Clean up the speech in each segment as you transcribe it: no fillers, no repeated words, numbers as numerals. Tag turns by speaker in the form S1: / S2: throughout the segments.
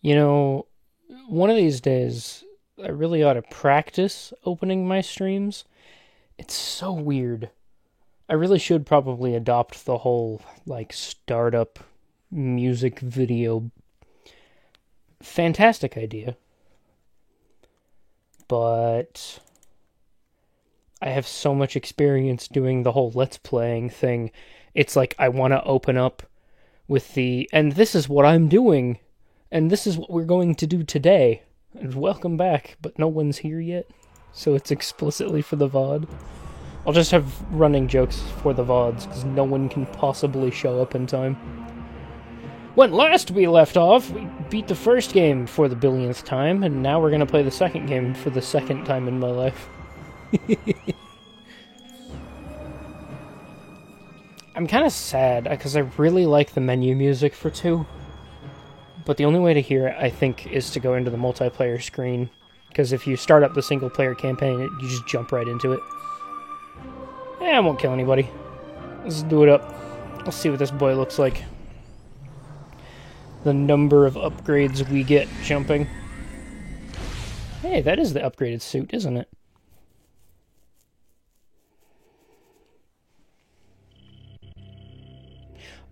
S1: You know, one of these days, I really ought to practice opening my streams. It's so weird. I really should probably adopt the whole, like, startup music video. Fantastic idea. But I have so much experience doing the whole let's playing thing. It's like I want to open up with and this is what I'm doing, and this is what we're going to do today. And welcome back, but no one's here yet, so it's explicitly for the VOD. I'll just have running jokes for the VODs, because no one can possibly show up in time. When last we left off, we beat the first game for the billionth time, and now we're going to play the second game for the second time in my life. I'm kind of sad, because I really like the menu music for 2. But the only way to hear it, I think, is to go into the multiplayer screen. Because if you start up the single-player campaign, you just jump right into it. I won't kill anybody. Let's do it up. Let's see what this boy looks like. The number of upgrades we get jumping. Hey, that is the upgraded suit, isn't it?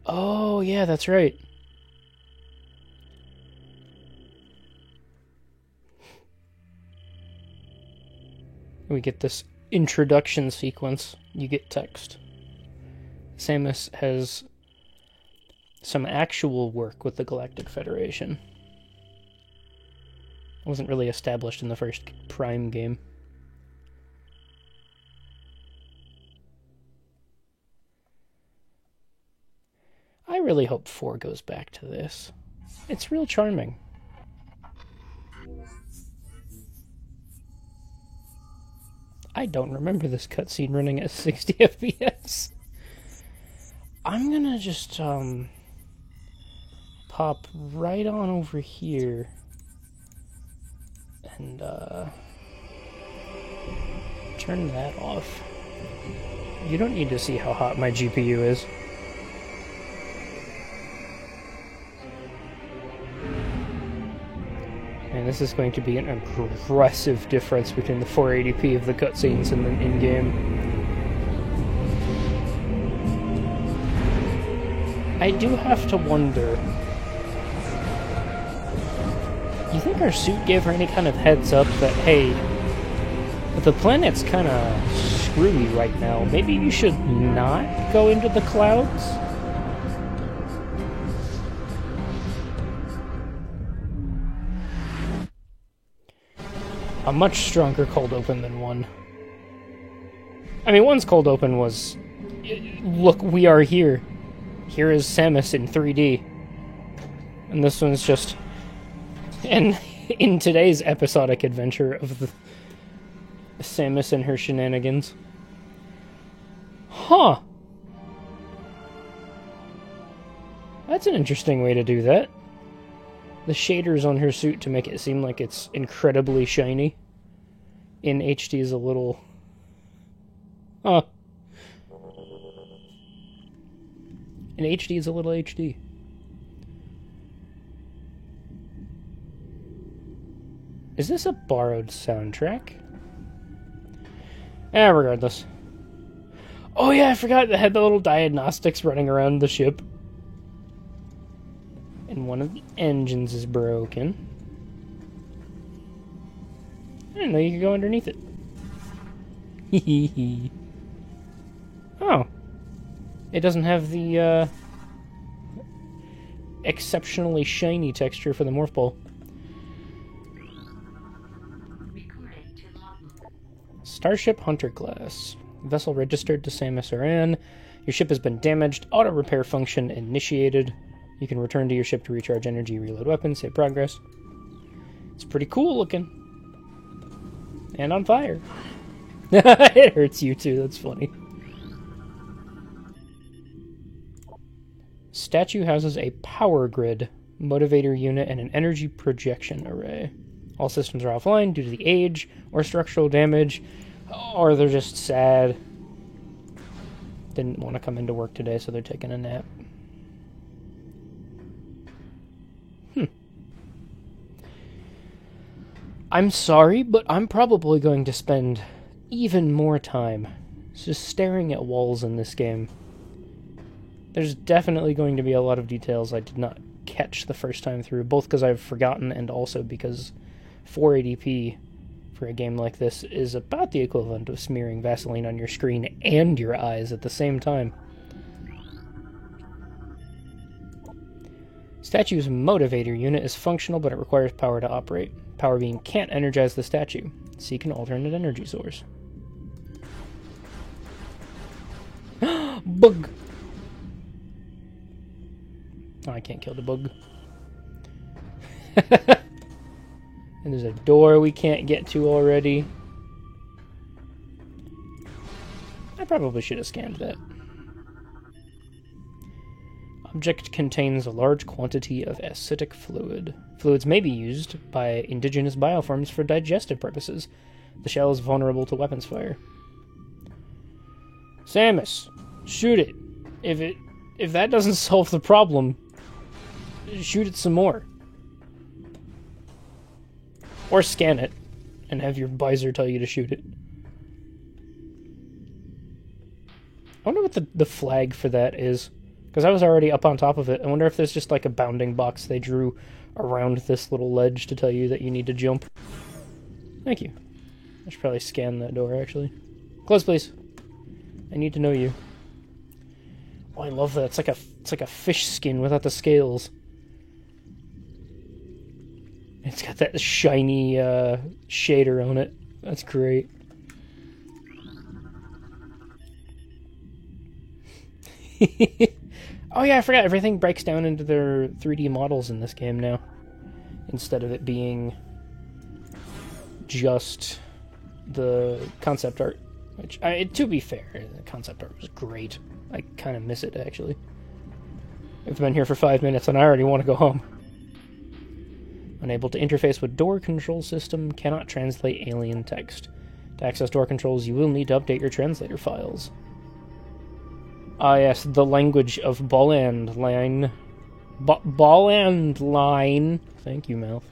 S1: Oh, yeah, that's right. We get this introduction sequence. You get text. Samus has some actual work with the Galactic Federation. It wasn't really established in the first Prime game. I really hope 4 goes back to this. It's real charming. I don't remember this cutscene running at 60 FPS. I'm gonna just, pop right on over here and, turn that off. You don't need to see how hot my GPU is. And this is going to be an aggressive difference between the 480p of the cutscenes and the in-game. I do have to wonder, you think our suit gave her any kind of heads up that, hey, the planet's kind of screwy right now, maybe you should not go into the clouds? A much stronger cold open than 1. I mean, 1's cold open was, look, we are here. Here is Samus in 3D. And this one's just, and in today's episodic adventure of the Samus and her shenanigans. Huh. That's an interesting way to do that. The shaders on her suit to make it seem like it's incredibly shiny. In HD is a little... Huh. In HD is a little HD. Is this a borrowed soundtrack? Regardless. Oh yeah, I forgot it had the little diagnostics running around the ship. And one of the engines is broken. I didn't know you could go underneath it. Hehehe. Oh. It doesn't have the, exceptionally shiny texture for the Morph Ball. Starship Hunter class. Vessel registered to Samus Aran. Your ship has been damaged. Auto repair function initiated. You can return to your ship to recharge energy, reload weapons, save progress. It's pretty cool looking. And on fire. It hurts you too, that's funny. Statue houses a power grid, motivator unit, and an energy projection array. All systems are offline due to the age or structural damage, or they're just sad. Didn't want to come into work today, so they're taking a nap. I'm sorry, but I'm probably going to spend even more time just staring at walls in this game. There's definitely going to be a lot of details I did not catch the first time through, both because I've forgotten and also because 480p for a game like this is about the equivalent of smearing Vaseline on your screen and your eyes at the same time. Statue's motivator unit is functional, but it requires power to operate. Power beam can't energize the statue. Seek an alternate energy source. Bug! Oh, I can't kill the bug. And there's a door we can't get to already. I probably should have scanned that. Object contains a large quantity of acidic fluid. Fluids may be used by indigenous bioforms for digestive purposes. The shell is vulnerable to weapons fire. Samus, shoot it. If that doesn't solve the problem, shoot it some more. Or scan it and have your visor tell you to shoot it. I wonder what the flag for that is. Because I was already up on top of it. I wonder if there's just like a bounding box they drew around this little ledge to tell you that you need to jump. Thank you. I should probably scan that door, actually. Close, please. I need to know you. Oh, I love that. It's like a fish skin without the scales. It's got that shiny shader on it. That's great. Oh yeah, I forgot. Everything breaks down into their 3D models in this game now. Instead of it being just the concept art. Which, to be fair, the concept art was great. I kind of miss it, actually. I've been here for 5 minutes and I already want to go home. Unable to interface with door control system, cannot translate alien text. To access door controls, you will need to update your translator files. Ah yes, the language of Bolland Line. Bolland Line. Thank you, Mouth.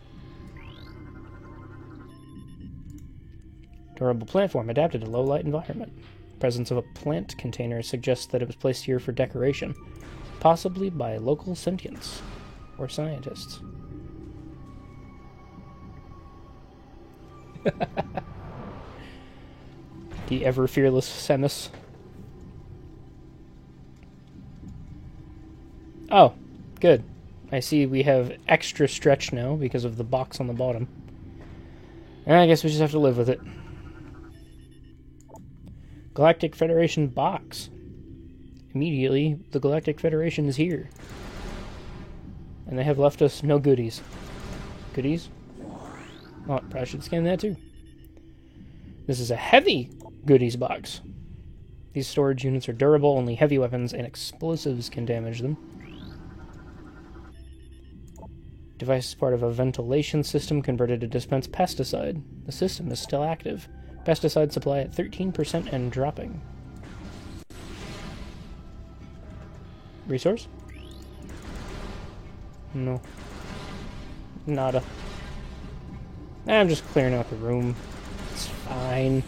S1: Durable platform adapted to low-light environment. Presence of a plant container suggests that it was placed here for decoration, possibly by local sentients or scientists. The ever-fearless Samus. Oh, good. I see we have extra stretch now because of the box on the bottom. And I guess we just have to live with it. Galactic Federation box. Immediately, the Galactic Federation is here. And they have left us no goodies. Goodies? Oh, I probably should scan that too. This is a heavy goodies box. These storage units are durable, only heavy weapons and explosives can damage them. Device is part of a ventilation system converted to dispense pesticide. The system is still active. Pesticide supply at 13% and dropping. Resource? No. Nada. I'm just clearing out the room. It's fine.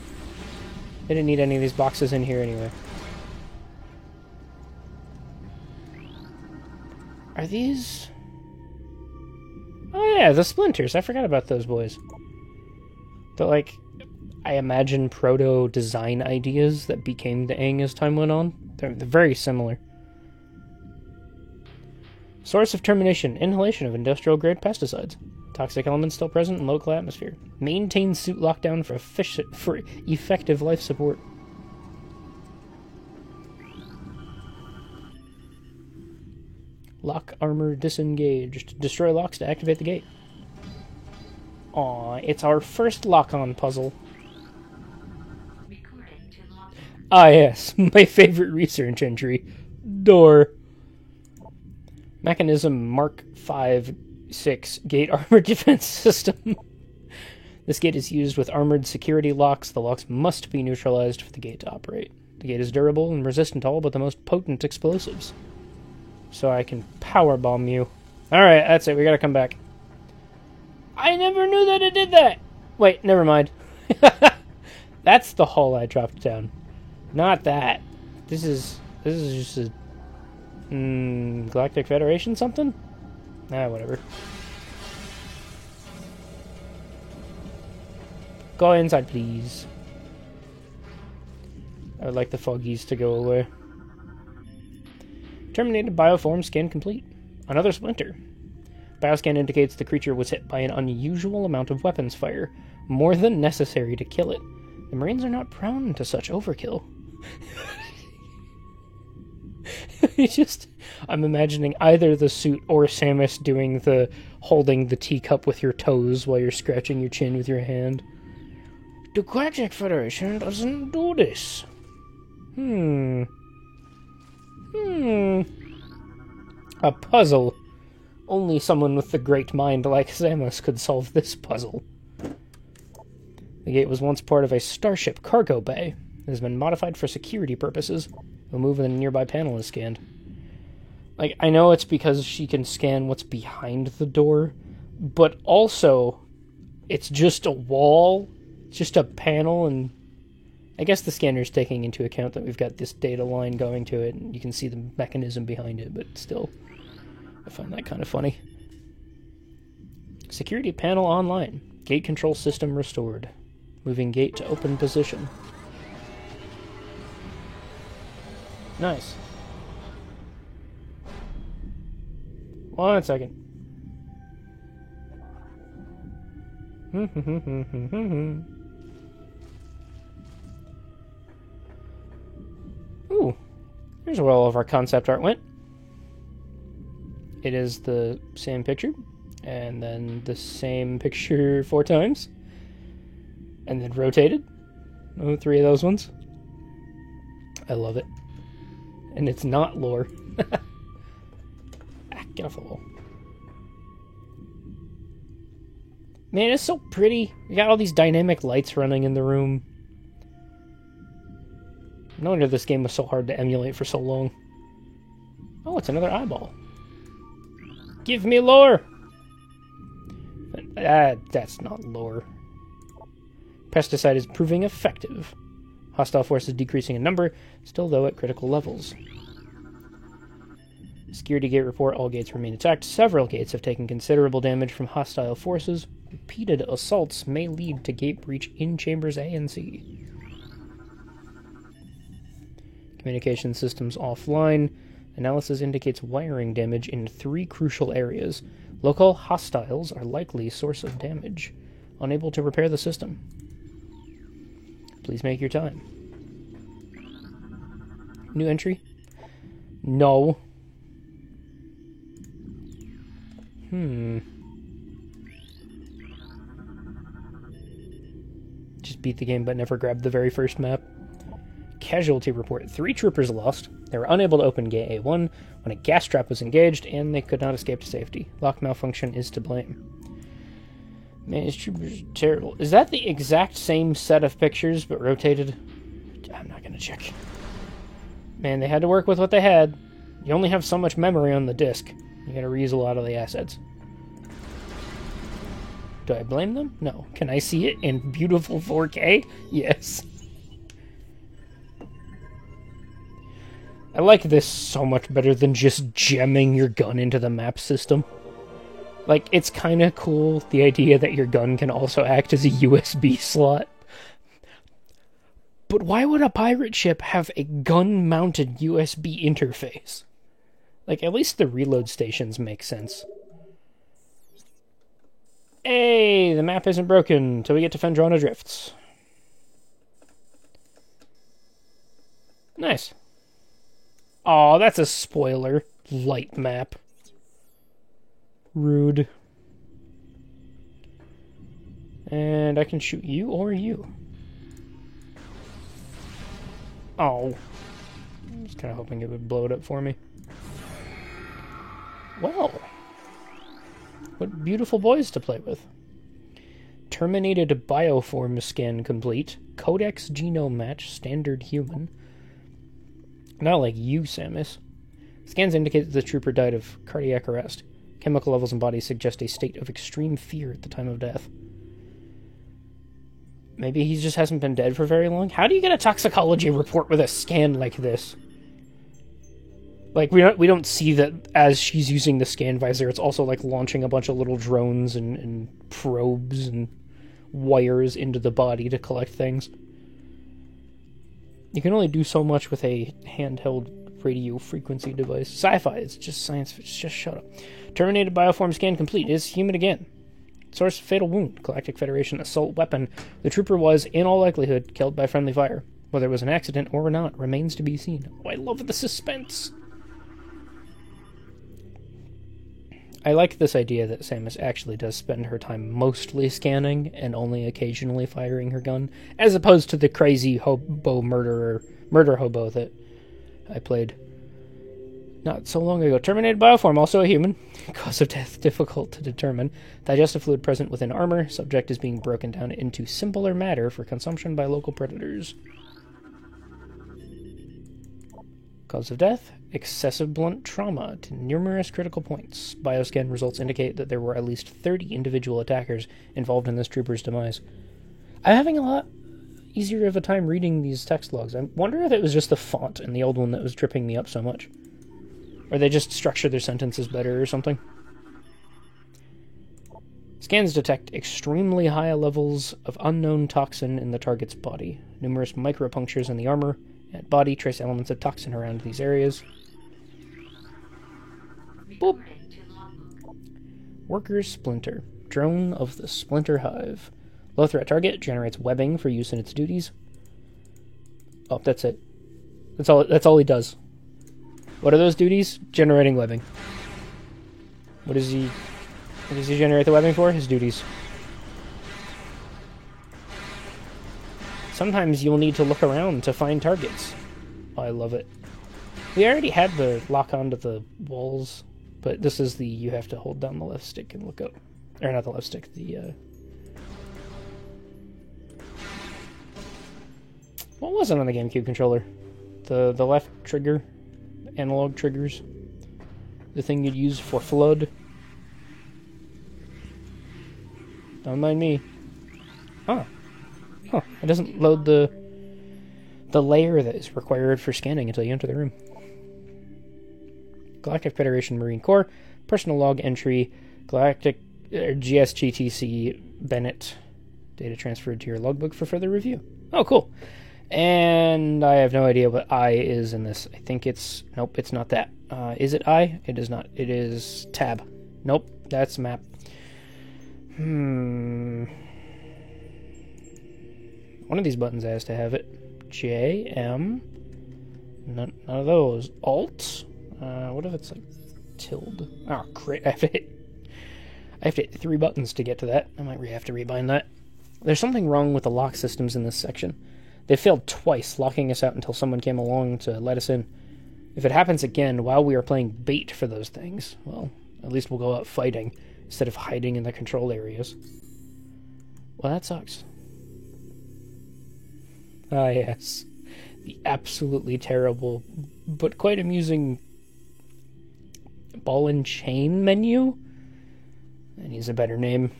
S1: I didn't need any of these boxes in here anyway. Are these... Oh yeah, the splinters. I forgot about those boys. They're like, I imagine proto-design ideas that became the Aang as time went on. They're very similar. Source of termination. Inhalation of industrial-grade pesticides. Toxic elements still present in local atmosphere. Maintain suit lockdown for effective life support. Lock armor disengaged. Destroy locks to activate the gate. Aw, it's our first lock-on puzzle. Ah yes, my favorite research entry. Door. Mechanism Mark 5-6 Gate Armor Defense System. This gate is used with armored security locks. The locks must be neutralized for the gate to operate. The gate is durable and resistant to all but the most potent explosives. So I can powerbomb you. Alright, that's it. We gotta come back. I never knew that it did that! Wait, never mind. That's the hull I dropped down. Not that. This is just a... Galactic Federation something? Whatever. Go inside, please. I would like the foggies to go away. Terminated bioform scan complete. Another splinter. Bioscan indicates the creature was hit by an unusual amount of weapons fire, more than necessary to kill it. The Marines are not prone to such overkill. I'm imagining either the suit or Samus doing the holding the teacup with your toes while you're scratching your chin with your hand. The Galactic Federation doesn't do this. A puzzle. Only someone with a great mind like Samus could solve this puzzle. The gate was once part of a starship cargo bay. It has been modified for security purposes. We'll move when the nearby panel is scanned. Like, I know it's because she can scan what's behind the door, but also, it's just a wall, just a panel, and I guess the scanner's taking into account that we've got this data line going to it, and you can see the mechanism behind it, but still, I find that kind of funny. Security panel online. Gate control system restored. Moving gate to open position. Nice. 1 second. Ooh. Here's where all of our concept art went. It is the same picture, and then the same picture 4 times, and then rotated. 3 of those ones. I love it. And it's not lore. Get off the wall. Man, it's so pretty. We got all these dynamic lights running in the room. No wonder this game was so hard to emulate for so long. Oh, it's another eyeball. Give me lore! That's not lore. Pesticide is proving effective. Hostile forces decreasing in number, still though at critical levels. Security gate report, all gates remain intact. Several gates have taken considerable damage from hostile forces. Repeated assaults may lead to gate breach in chambers A and C. Communication systems offline. Analysis indicates wiring damage in 3 crucial areas. Local hostiles are likely source of damage. Unable to repair the system. Please make your time. New entry? No. Just beat the game but never grabbed the very first map. Casualty report. 3 troopers lost. They were unable to open gate A1 when a gas trap was engaged, and they could not escape to safety. Lock malfunction is to blame. Man, these troopers are terrible. Is that the exact same set of pictures but rotated? I'm not gonna check. Man, they had to work with what they had. You only have so much memory on the disc. You gotta reuse a lot of the assets. Do I blame them? No. Can I see it in beautiful 4K? Yes. I like this so much better than just jamming your gun into the map system. Like, it's kind of cool, the idea that your gun can also act as a USB slot. But why would a pirate ship have a gun-mounted USB interface? Like, at least the reload stations make sense. Hey, the map isn't broken till we get to Phendrana Drifts. Nice. Aw, that's a spoiler. Light map. Rude. And I can shoot you or you. Oh. I was kind of hoping it would blow it up for me. Well. What beautiful boys to play with. Terminated bioform scan complete. Codex genome match, standard human. Not like you, Samus. Scans indicate that the trooper died of cardiac arrest. Chemical levels in body suggest a state of extreme fear at the time of death. Maybe he just hasn't been dead for very long. How do you get a toxicology report with a scan like this? Like, we don't see that as she's using the scan visor. It's also, like, launching a bunch of little drones and probes and wires into the body to collect things. You can only do so much with a handheld radio frequency device. Sci-fi, it's just science fiction. Just shut up. Terminated bioform scan complete. Is human again. Source fatal wound. Galactic Federation assault weapon. The trooper was, in all likelihood, killed by friendly fire. Whether it was an accident or not remains to be seen. Oh, I love the suspense. I like this idea that Samus actually does spend her time mostly scanning and only occasionally firing her gun, as opposed to the crazy murder hobo that I played not so long ago. Terminated bioform, also a human. Cause of death difficult to determine. Digestive fluid present within armor. Subject is being broken down into simpler matter for consumption by local predators. Cause of death, excessive blunt trauma to numerous critical points. Bioscan results indicate that there were at least 30 individual attackers involved in this trooper's demise. I'm having a lot easier of a time reading these text logs. I wonder if it was just the font in the old one that was tripping me up so much. Or they just structure their sentences better or something. Scans detect extremely high levels of unknown toxin in the target's body. Numerous micropunctures in the armor and body trace elements of toxin around these areas. Boop. Worker Splinter. Drone of the Splinter Hive. Low threat target generates webbing for use in its duties. Oh, that's it. That's all he does. What are those duties? Generating webbing. What does he generate the webbing for? His duties. Sometimes you'll need to look around to find targets. Oh, I love it. We already had the lock onto the walls, but this is the you have to hold down the left stick and look up. Or not the left stick, the what was it on the GameCube controller? The left trigger, analog triggers. The thing you'd use for flood. Don't mind me. Huh. It doesn't load the layer that is required for scanning until you enter the room. Galactic Federation Marine Corps, personal log entry, Galactic GSGTC Bennett. Data transferred to your logbook for further review. Oh, cool. And I have no idea what I is in this. I think it's... Nope, it's not that. Is it I? It is not. It is tab. Nope, that's map. One of these buttons has to have it. J, M. None of those. Alt. What if it's like tilde? Oh, great. I have to hit 3 buttons to get to that. I might have to rebind that. There's something wrong with the lock systems in this section. They failed twice, locking us out until someone came along to let us in. If it happens again while we are playing bait for those things, well, at least we'll go out fighting instead of hiding in the control areas. Well, that sucks. Ah, yes. The absolutely terrible, but quite amusing ball and chain menu? That needs a better name.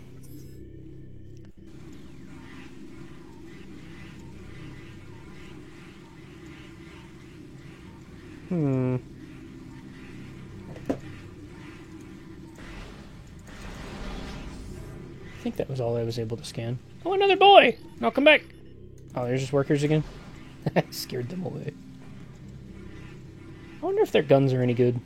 S1: I think that was all I was able to scan. Oh, another boy! Now come back! Oh, there's just workers again? I scared them away. I wonder if their guns are any good.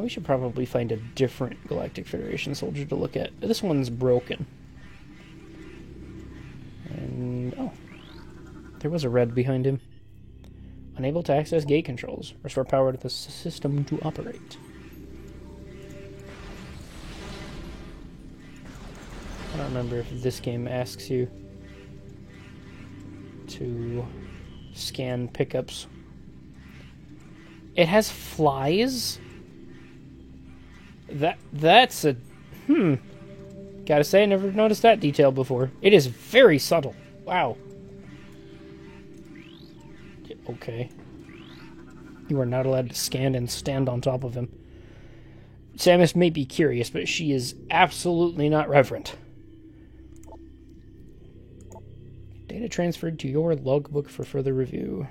S1: We should probably find a different Galactic Federation soldier to look at. This one's broken. And, oh. There was a red behind him. Unable to access gate controls. Restore power to the system to operate. I don't remember if this game asks you to scan pickups. It has flies? That's a... Gotta say, I never noticed that detail before. It is very subtle. Wow. Okay. You are not allowed to scan and stand on top of him. Samus may be curious, but she is absolutely not reverent. Data transferred to your logbook for further review.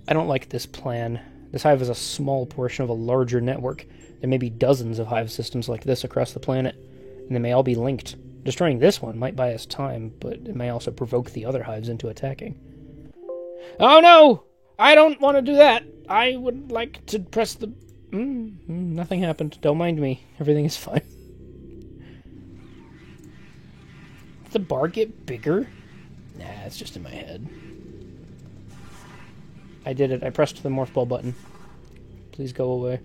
S1: I don't like this plan. This hive is a small portion of a larger network. There may be dozens of hive systems like this across the planet, and they may all be linked. Destroying this one might buy us time, but it may also provoke the other hives into attacking. Oh no! I don't want to do that! I would like to press the... nothing happened. Don't mind me. Everything is fine. Did the bar get bigger? Nah, it's just in my head. I did it. I pressed the morph ball button. Please go away.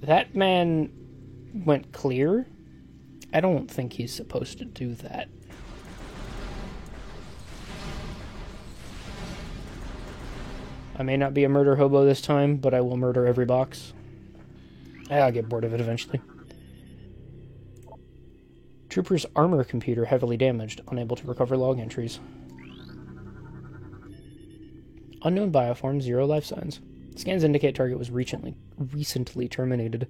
S1: That man went clear? I don't think he's supposed to do that. I may not be a murder hobo this time, but I will murder every box. I'll get bored of it eventually. Trooper's armor computer heavily damaged, unable to recover log entries. Unknown bioform, 0 life signs. Scans indicate target was recently terminated.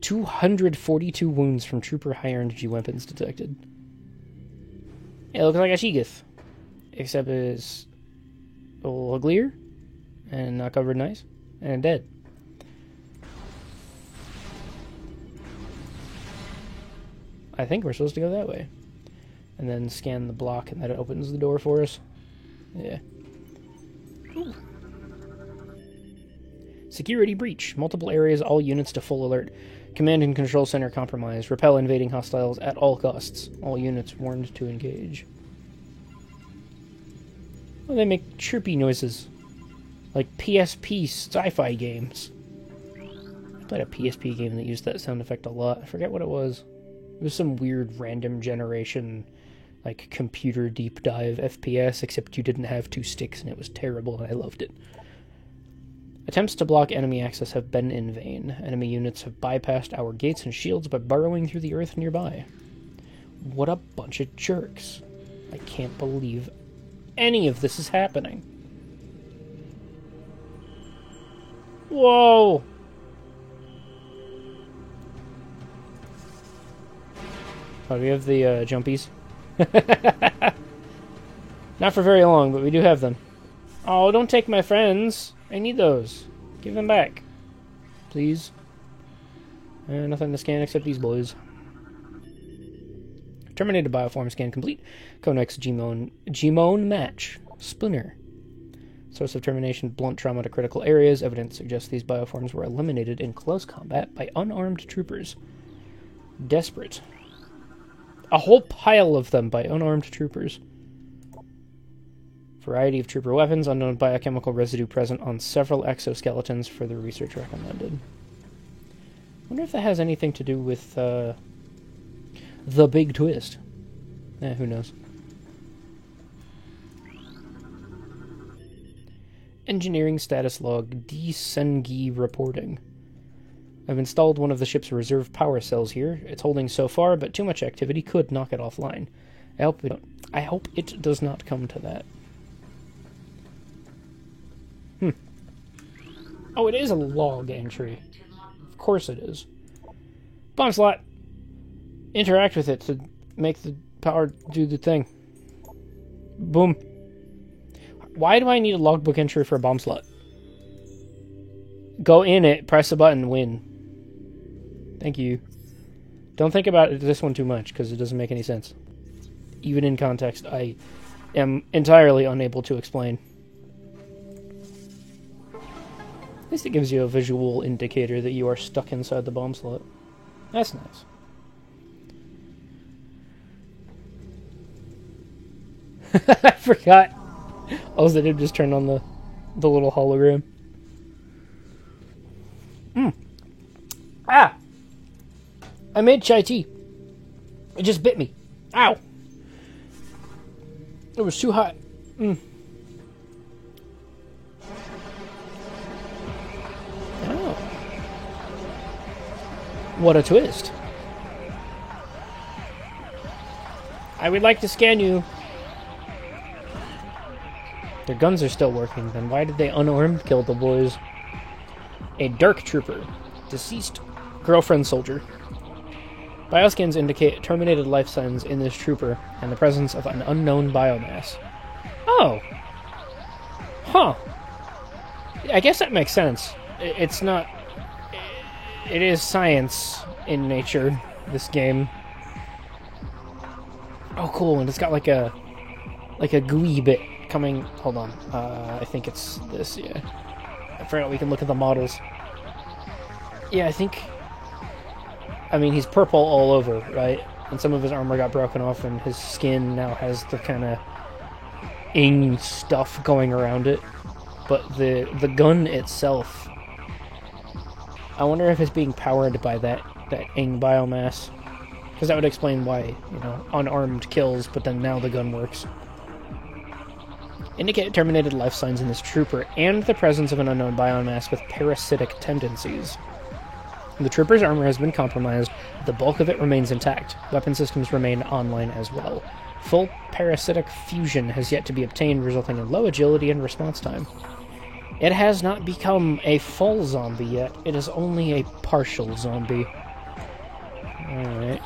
S1: 242 wounds from Trooper high-energy weapons detected. It looks like a Sheegith, except it's a little uglier, and not covered in ice, and dead. I think we're supposed to go that way. And then scan the block, and that opens the door for us. Yeah. Ooh. Security breach. Multiple areas, all units to full alert. Command and control center compromised. Repel invading hostiles at all costs. All units warned to engage. Oh, they make chirpy noises. Like PSP sci-fi games. I played a PSP game that used that sound effect a lot. I forget what it was. It was some weird random generation, like, computer deep dive FPS, except you didn't have 2 sticks and it was terrible and I loved it. Attempts to block enemy access have been in vain. Enemy units have bypassed our gates and shields by burrowing through the earth nearby. What a bunch of jerks. I can't believe any of this is happening. Whoa! Oh, do we have the jumpies? Not for very long, but we do have them. Oh, don't take my friends. I need those. Give them back. Please. Nothing to scan except these boys. Terminated bioform scan complete. Conex Gmone match. Splinter. Source of termination, blunt trauma to critical areas. Evidence suggests these bioforms were eliminated in close combat by unarmed troopers. Desperate. A whole pile of them by unarmed troopers. Variety of trooper weapons, unknown biochemical residue present on several exoskeletons, further research recommended. Wonder if that has anything to do with, the big twist. Who knows. Engineering status log, D-Sengi reporting. I've installed one of the ship's reserve power cells here. It's holding so far, but too much activity could knock it offline. I hope it does not come to that. Oh, it is a log entry. Of course it is. Bomb slot! Interact with it to make the power do the thing. Boom. Why do I need a logbook entry for a bomb slot? Go in it, press a button, win. Thank you. Don't think about this one too much, because it doesn't make any sense. Even in context, I am entirely unable to explain. At least it gives you a visual indicator that you are stuck inside the bomb slot. That's nice. I forgot. Oh, they did just turn on the little hologram. Ah! I made chai tea. It just bit me. Ow! It was too hot. Oh. What a twist. I would like to scan you. Their guns are still working, then why did they unarmed kill the boys? A dark trooper. Deceased girlfriend soldier. Bioscans indicate terminated life signs in this trooper and the presence of an unknown biomass. Oh! Huh. I guess that makes sense. It's not... It is science in nature, this game. Oh, cool, and it's got like a GUI bit coming... Hold on. I think it's this, yeah. I forgot we can look at the models. Yeah, I think... I mean, he's purple all over, right? And some of his armor got broken off, and his skin now has the kind of ing stuff going around it. But the gun itself... I wonder if it's being powered by that ing biomass. Because that would explain why, you know, unarmed kills, but then now the gun works. Indicate terminated life signs in this trooper, and the presence of an unknown biomass with parasitic tendencies. The trooper's armor has been compromised, the bulk of it remains intact. Weapon systems remain online as well. Full parasitic fusion has yet to be obtained, resulting in low agility and response time. It has not become a full zombie yet, it is only a partial zombie. Alright.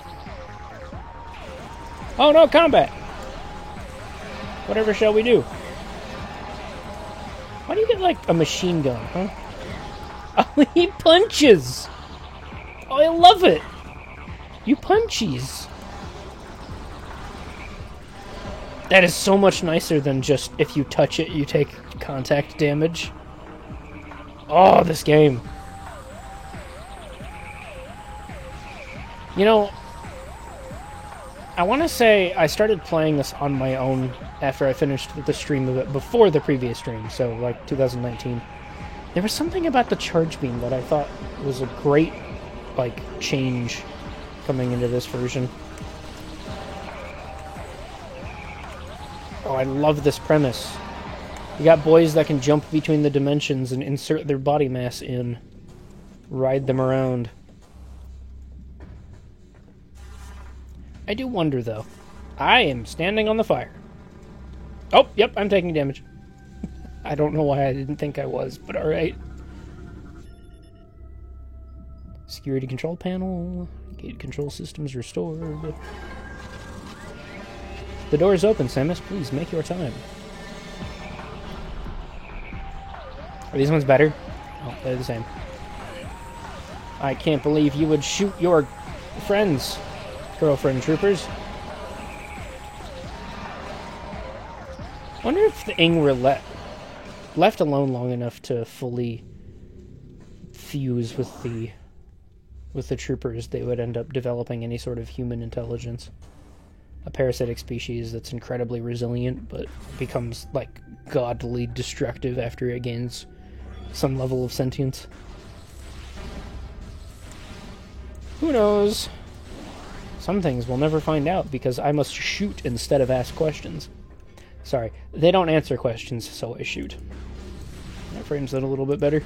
S1: Oh no, combat! Whatever shall we do? Why do you get, like, a machine gun, huh? Oh, he punches! Oh, I love it! You punchies! That is so much nicer than just, if you touch it, you take contact damage. Oh, this game. You know, I want to say I started playing this on my own after I finished the stream of it before the previous stream, so like 2019. There was something about the charge beam that I thought was a great, like, change coming into this version. Oh, I love this premise. You got boys that can jump between the dimensions and insert their body mass in. Ride them around. I do wonder, though. I am standing on the fire. Oh, yep, I'm taking damage. I don't know why I didn't think I was, but alright. Security control panel. Gate control systems restored. The door is open, Samus. Please, make your time. Are these ones better? Oh, they're the same. I can't believe you would shoot your friends, girlfriend troopers. I wonder if the Ing were left alone long enough to fully fuse with the troopers, they would end up developing any sort of human intelligence. A parasitic species that's incredibly resilient, but becomes, like, godly destructive after it gains some level of sentience. Who knows? Some things we'll never find out, because I must shoot instead of ask questions. Sorry, they don't answer questions, so I shoot. That frames that a little bit better.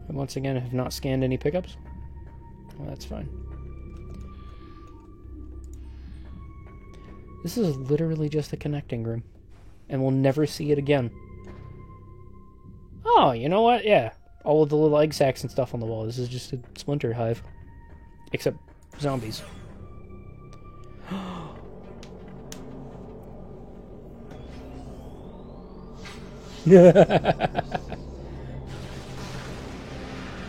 S1: And once again, I have not scanned any pickups. Well, that's fine. This is literally just a connecting room. And we'll never see it again. Oh, you know what? Yeah. All of the little egg sacs and stuff on the wall. This is just a splinter hive. Except zombies.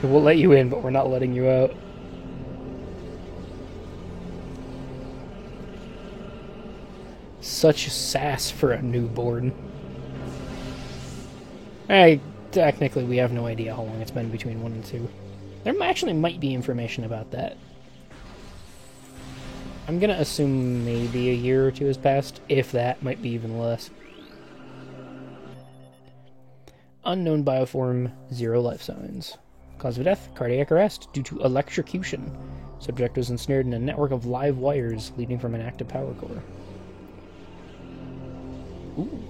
S1: We'll let you in, but we're not letting you out. Such sass for a newborn. Technically, we have no idea how long it's been between 1 and 2. There actually might be information about that. I'm gonna assume maybe a year or 2 has passed, if that, might be even less. Unknown bioform, 0 life signs. Cause of death, cardiac arrest, due to electrocution. Subject was ensnared in a network of live wires leading from an active power core. Ooh.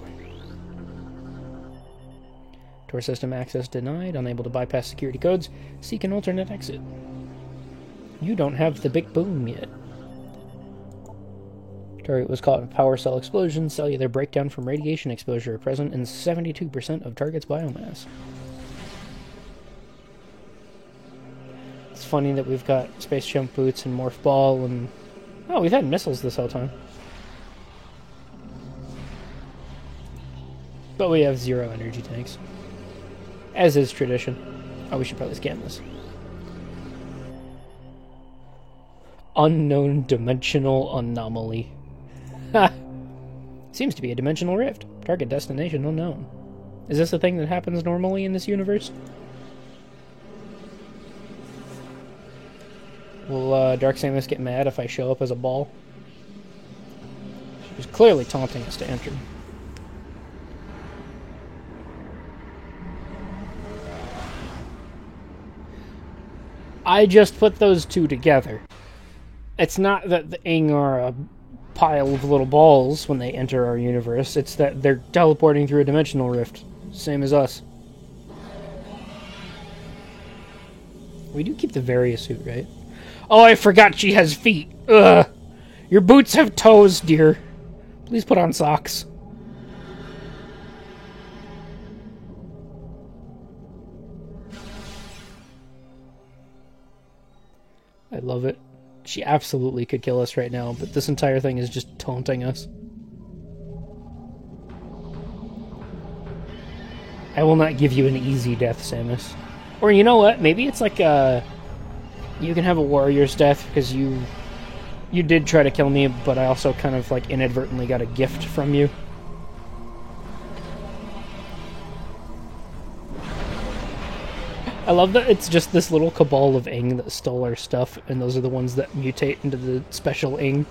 S1: Door system access denied, unable to bypass security codes. Seek an alternate exit. You don't have the big boom yet. Target was caught in power cell explosion. Cellular breakdown from radiation exposure present in 72% of target's biomass. It's funny that we've got Space Jump Boots and Morph Ball and... Oh, we've had missiles this whole time. But we have 0 energy tanks. As is tradition. Oh, we should probably scan this. Unknown dimensional anomaly. Ha! Seems to be a dimensional rift. Target destination unknown. Is this a thing that happens normally in this universe? Will Dark Samus get mad if I show up as a ball? She's clearly taunting us to enter. I just put those two together. It's not that the Ing are a pile of little balls when they enter our universe, it's that they're teleporting through a dimensional rift. Same as us. We do keep the Varia suit, right? Oh, I forgot she has feet. Ugh. Your boots have toes, dear. Please put on socks. I love it. She absolutely could kill us right now, but this entire thing is just taunting us. I will not give you an easy death, Samus. Or you know what? Maybe it's like you can have a warrior's death because you did try to kill me, but I also kind of like inadvertently got a gift from you. I love that it's just this little cabal of Ing that stole our stuff, and those are the ones that mutate into the special Ing.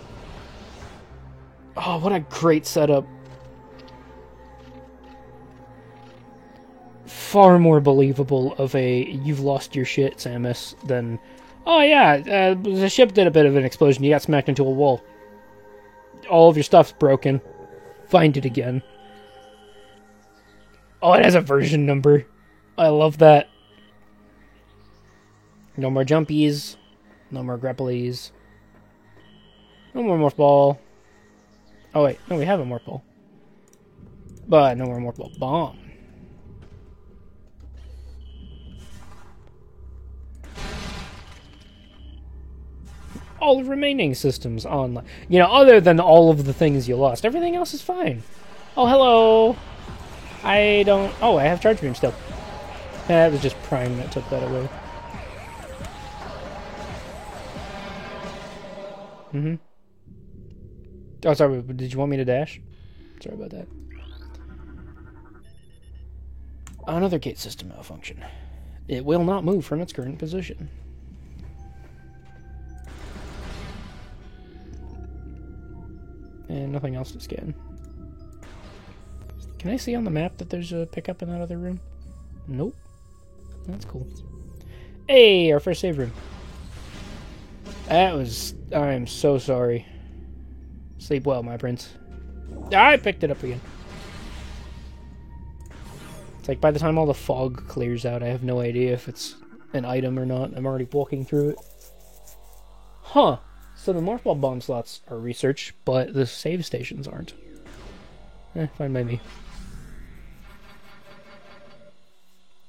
S1: Oh, what a great setup. Far more believable of a you've lost your shit, Samus, than oh yeah, the ship did a bit of an explosion, you got smacked into a wall. All of your stuff's broken. Find it again. Oh, it has a version number. I love that. No more jumpies. No more grapplies. No more Morph Ball. Oh wait, no, we have a Morph Ball. But no more Morph Ball Bomb. All the remaining systems online. You know, other than all of the things you lost, everything else is fine. Oh, hello. I don't... Oh, I have Charge Beam still. That was just Prime that took that away. Mm-hmm. Oh, sorry, did you want me to dash? Sorry about that. Another gate system malfunction. It will not move from its current position. And nothing else to scan. Can I see on the map that there's a pickup in that other room? Nope. That's cool. Hey, our first save room. That was... I'm so sorry. Sleep well, my prince. I picked it up again. It's like by the time all the fog clears out, I have no idea if it's an item or not. I'm already walking through it. Huh. So the Morph Ball bomb slots are research, but the save stations aren't. Fine by me.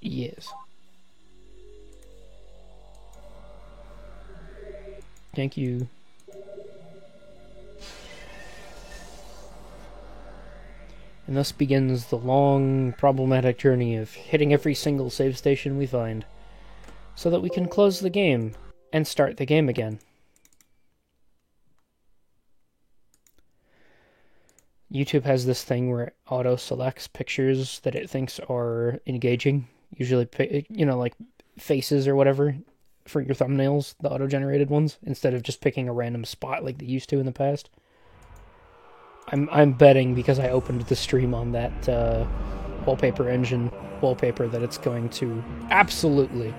S1: Yes. Thank you. And thus begins the long, problematic journey of hitting every single save station we find, so that we can close the game and start the game again. YouTube has this thing where it auto-selects pictures that it thinks are engaging, usually, you know, like faces or whatever, for your thumbnails, the auto-generated ones, instead of just picking a random spot like they used to in the past. I'm betting, because I opened the stream on that wallpaper engine wallpaper, that it's going to absolutely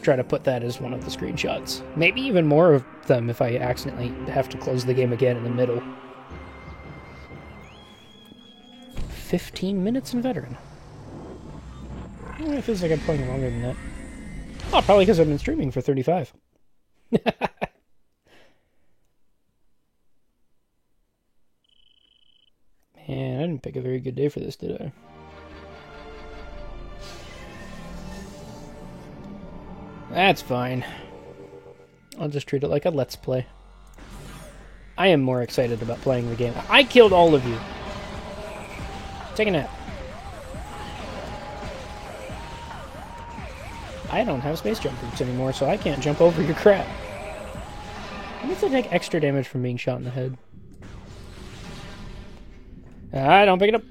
S1: try to put that as one of the screenshots. Maybe even more of them if I accidentally have to close the game again in the middle. 15 minutes in Veteran. It feels like I'm playing longer than that. Oh, probably because I've been streaming for 35. Man, I didn't pick a very good day for this, did I? That's fine. I'll just treat it like a Let's Play. I am more excited about playing the game. I killed all of you! Take a nap. I don't have space jump boots anymore, so I can't jump over your crap. I guess I take extra damage from being shot in the head. Don't pick it up.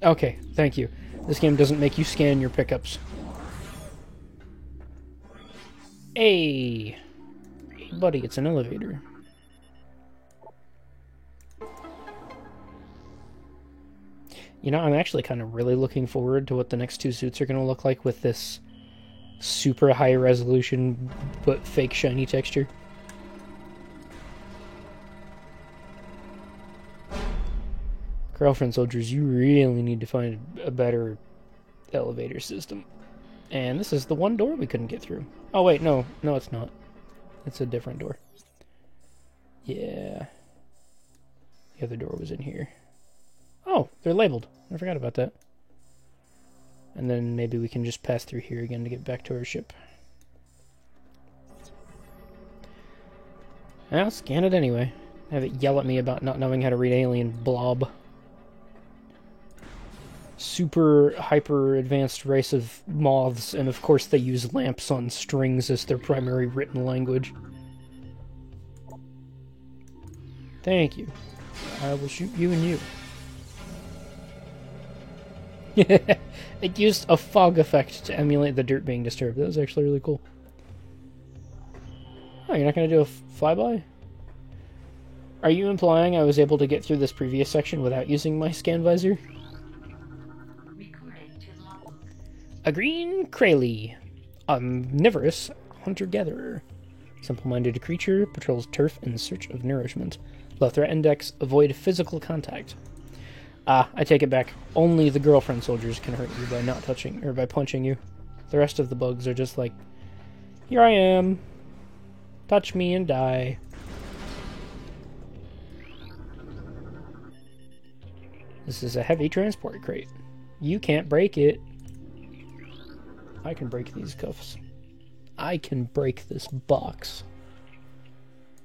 S1: Okay, thank you. This game doesn't make you scan your pickups. Hey! Hey, buddy, it's an elevator. You know, I'm actually kind of really looking forward to what the next two suits are going to look like with this super high resolution but fake shiny texture. Girlfriend soldiers, you really need to find a better elevator system. And this is the one door we couldn't get through. Oh wait, no, it's not. It's a different door. Yeah. The other door was in here. Oh, they're labeled. I forgot about that. And then maybe we can just pass through here again to get back to our ship. I'll scan it anyway. Have it yell at me about not knowing how to read alien blob. Super hyper advanced race of moths, and of course they use lamps on strings as their primary written language. Thank you. I will shoot you and you. It used a fog effect to emulate the dirt being disturbed. That was actually really cool. Oh, you're not going to do a flyby? Are you implying I was able to get through this previous section without using my scan visor? A green Kraly, omnivorous hunter-gatherer. Simple-minded creature, patrols turf in search of nourishment. Low threat index, avoid physical contact. I take it back. Only the girlfriend soldiers can hurt you by not touching, or by punching you. The rest of the bugs are just like, here I am. Touch me and die. This is a heavy transport crate. You can't break it. I can break these cuffs. I can break this box.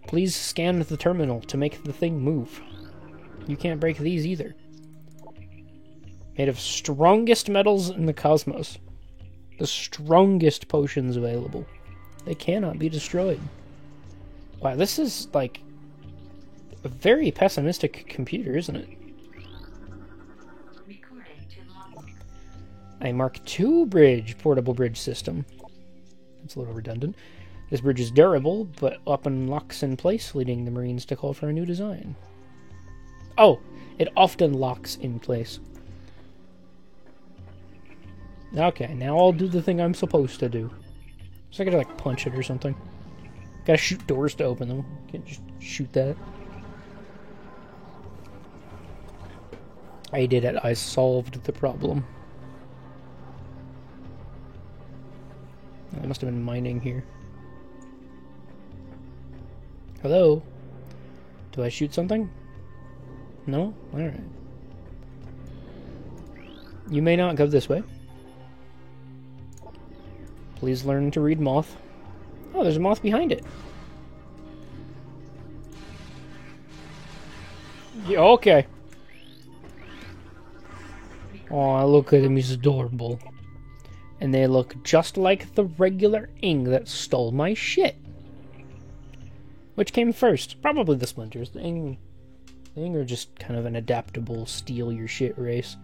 S1: Please scan the terminal to make the thing move. You can't break these either. Made of strongest metals in the cosmos. The strongest potions available. They cannot be destroyed. Wow, this is like a very pessimistic computer, isn't it? A Mark II bridge, portable bridge system. That's a little redundant. This bridge is durable, but often locks in place, leading the Marines to call for a new design. Oh, it often locks in place. Okay, now I'll do the thing I'm supposed to do. So I gotta like punch it or something. Gotta shoot doors to open them. Can't just shoot that. I did it. I solved the problem. I must have been mining here. Hello? Do I shoot something? No? Alright. You may not go this way. Please learn to read moth. Oh, there's a moth behind it. Yeah, okay. Oh, look at him, he's adorable. And they look just like the regular Ing that stole my shit. Which came first? Probably the Splinters. The Ing are just kind of an adaptable, steal your shit race.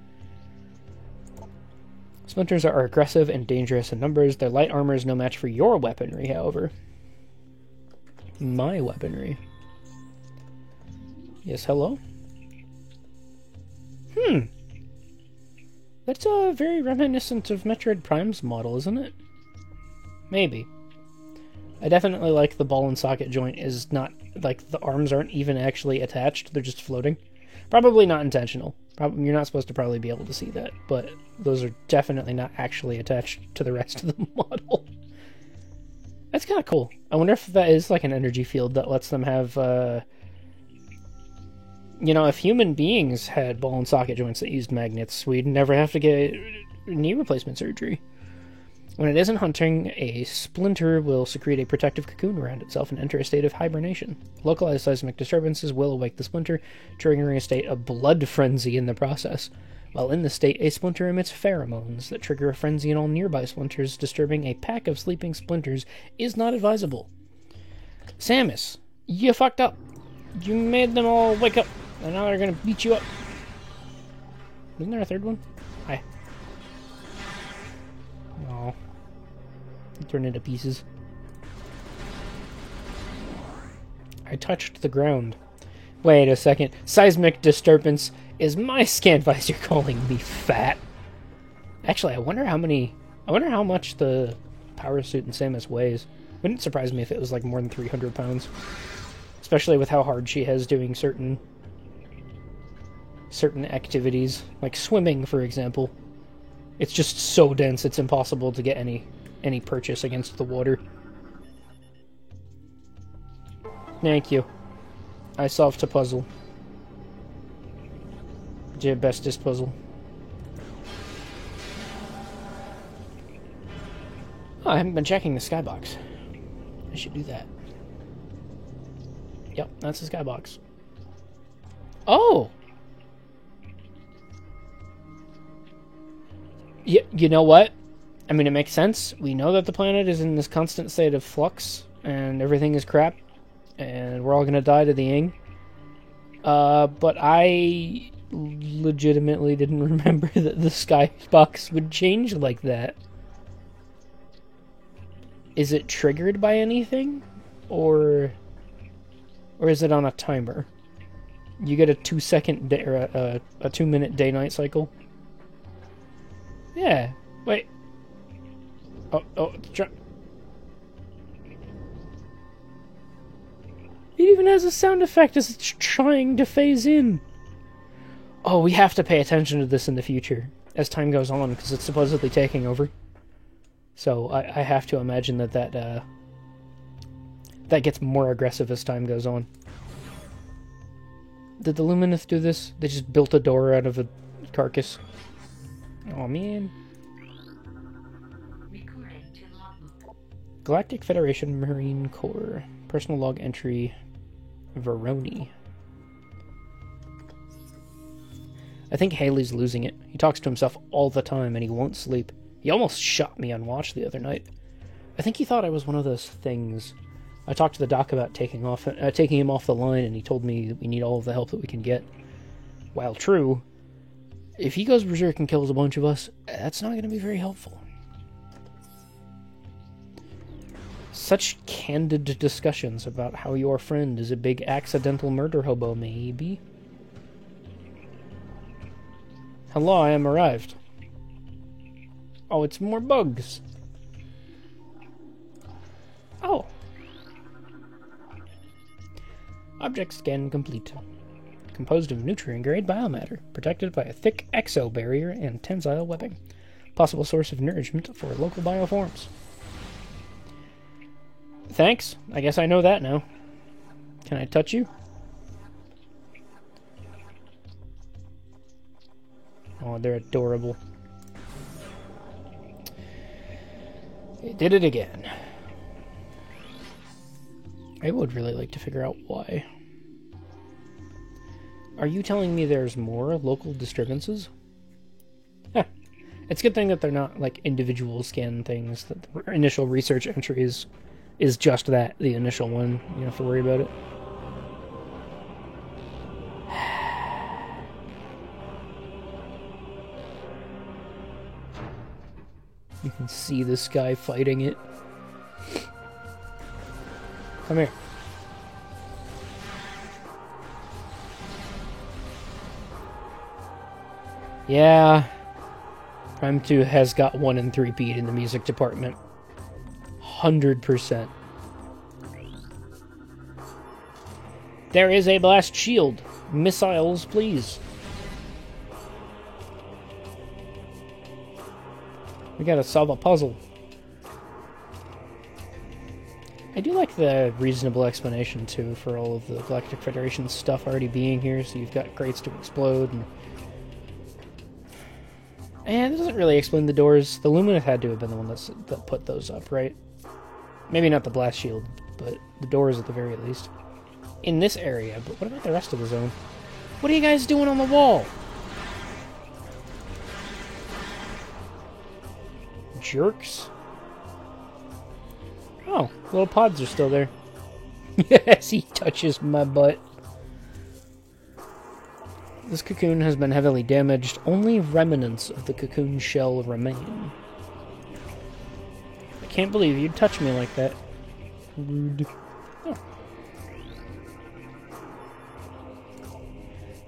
S1: Splinters are aggressive and dangerous in numbers. Their light armor is no match for your weaponry, however. My weaponry. Yes, hello? That's very reminiscent of Metroid Prime's model, isn't it? Maybe. I definitely like the ball and socket joint is not, like, the arms aren't even actually attached, they're just floating. Probably not intentional. You're not supposed to probably be able to see that, but those are definitely not actually attached to the rest of the model. That's kind of cool. I wonder if that is like an energy field that lets them have, you know, if human beings had ball and socket joints that used magnets, we'd never have to get knee replacement surgery. When it isn't hunting, a splinter will secrete a protective cocoon around itself and enter a state of hibernation. Localized seismic disturbances will awake the splinter, triggering a state of blood frenzy in the process. While in this state, a splinter emits pheromones that trigger a frenzy in all nearby splinters. Disturbing a pack of sleeping splinters is not advisable. Samus, you fucked up. You made them all wake up, and now they're gonna beat you up. Isn't there a third one? Hi. Oh. Turn into pieces. I touched the ground. Wait a second. Seismic disturbance. Is my scan visor calling me fat? Actually, I wonder how much the power suit in Samus weighs. Wouldn't surprise me if it was like more than 300 pounds. Especially with how hard she has doing certain activities. Like swimming, for example. It's just so dense, it's impossible to get any purchase against the water. Thank you. I solved a puzzle. The bestest puzzle. Oh, I haven't been checking the skybox. I should do that. Yep, that's the skybox. Oh! You know what? I mean, it makes sense. We know that the planet is in this constant state of flux, and everything is crap, and we're all gonna die to the Ying. But I legitimately didn't remember that the skybox would change like that. Is it triggered by anything? Or is it on a timer? You get a 2-second day, or a 2-minute day-night cycle? Yeah. Wait. Oh, it even has a sound effect as it's trying to phase in. Oh, we have to pay attention to this in the future as time goes on, because it's supposedly taking over. So I have to imagine that gets more aggressive as time goes on. Did the Lumineth do this? They just built a door out of a carcass. Oh man. Galactic Federation Marine Corps. Personal log entry. Veroni. I think Haley's losing it. He talks to himself all the time and he won't sleep. He almost shot me on watch the other night. I think he thought I was one of those things. I talked to the doc about taking him off the line, and he told me we need all of the help that we can get. While true, if he goes berserk and kills a bunch of us, that's not going to be very helpful. Such candid discussions about how your friend is a big accidental murder hobo, maybe. Hello, I am arrived. Oh, it's more bugs. Oh. Object scan complete. Composed of nutrient-grade biomatter, protected by a thick exo barrier and tensile webbing. Possible source of nourishment for local bioforms. Thanks. I guess I know that now. Can I touch you? Oh, they're adorable. It did it again. I would really like to figure out why. Are you telling me there's more local disturbances? Huh. It's a good thing that they're not like individual scan things, that the initial research entries is just that, the initial one. You don't have to worry about it. You can see this guy fighting it. Come here. Yeah. Prime 2 has got 1 and 3-peat in the music department. 100%. There is a blast shield. Missiles, please. We gotta solve a puzzle. I do like the reasonable explanation, too, for all of the Galactic Federation stuff already being here, so you've got crates to explode, and And it doesn't really explain the doors. The Lumineth had to have been the one that put those up, right? Maybe not the blast shield, but the doors at the very least. In this area, but what about the rest of the zone? What are you guys doing on the wall? Jerks. Oh, little pods are still there. Yes, he touches my butt. This cocoon has been heavily damaged. Only remnants of the cocoon shell remain. I can't believe you'd touch me like that. Rude. Oh.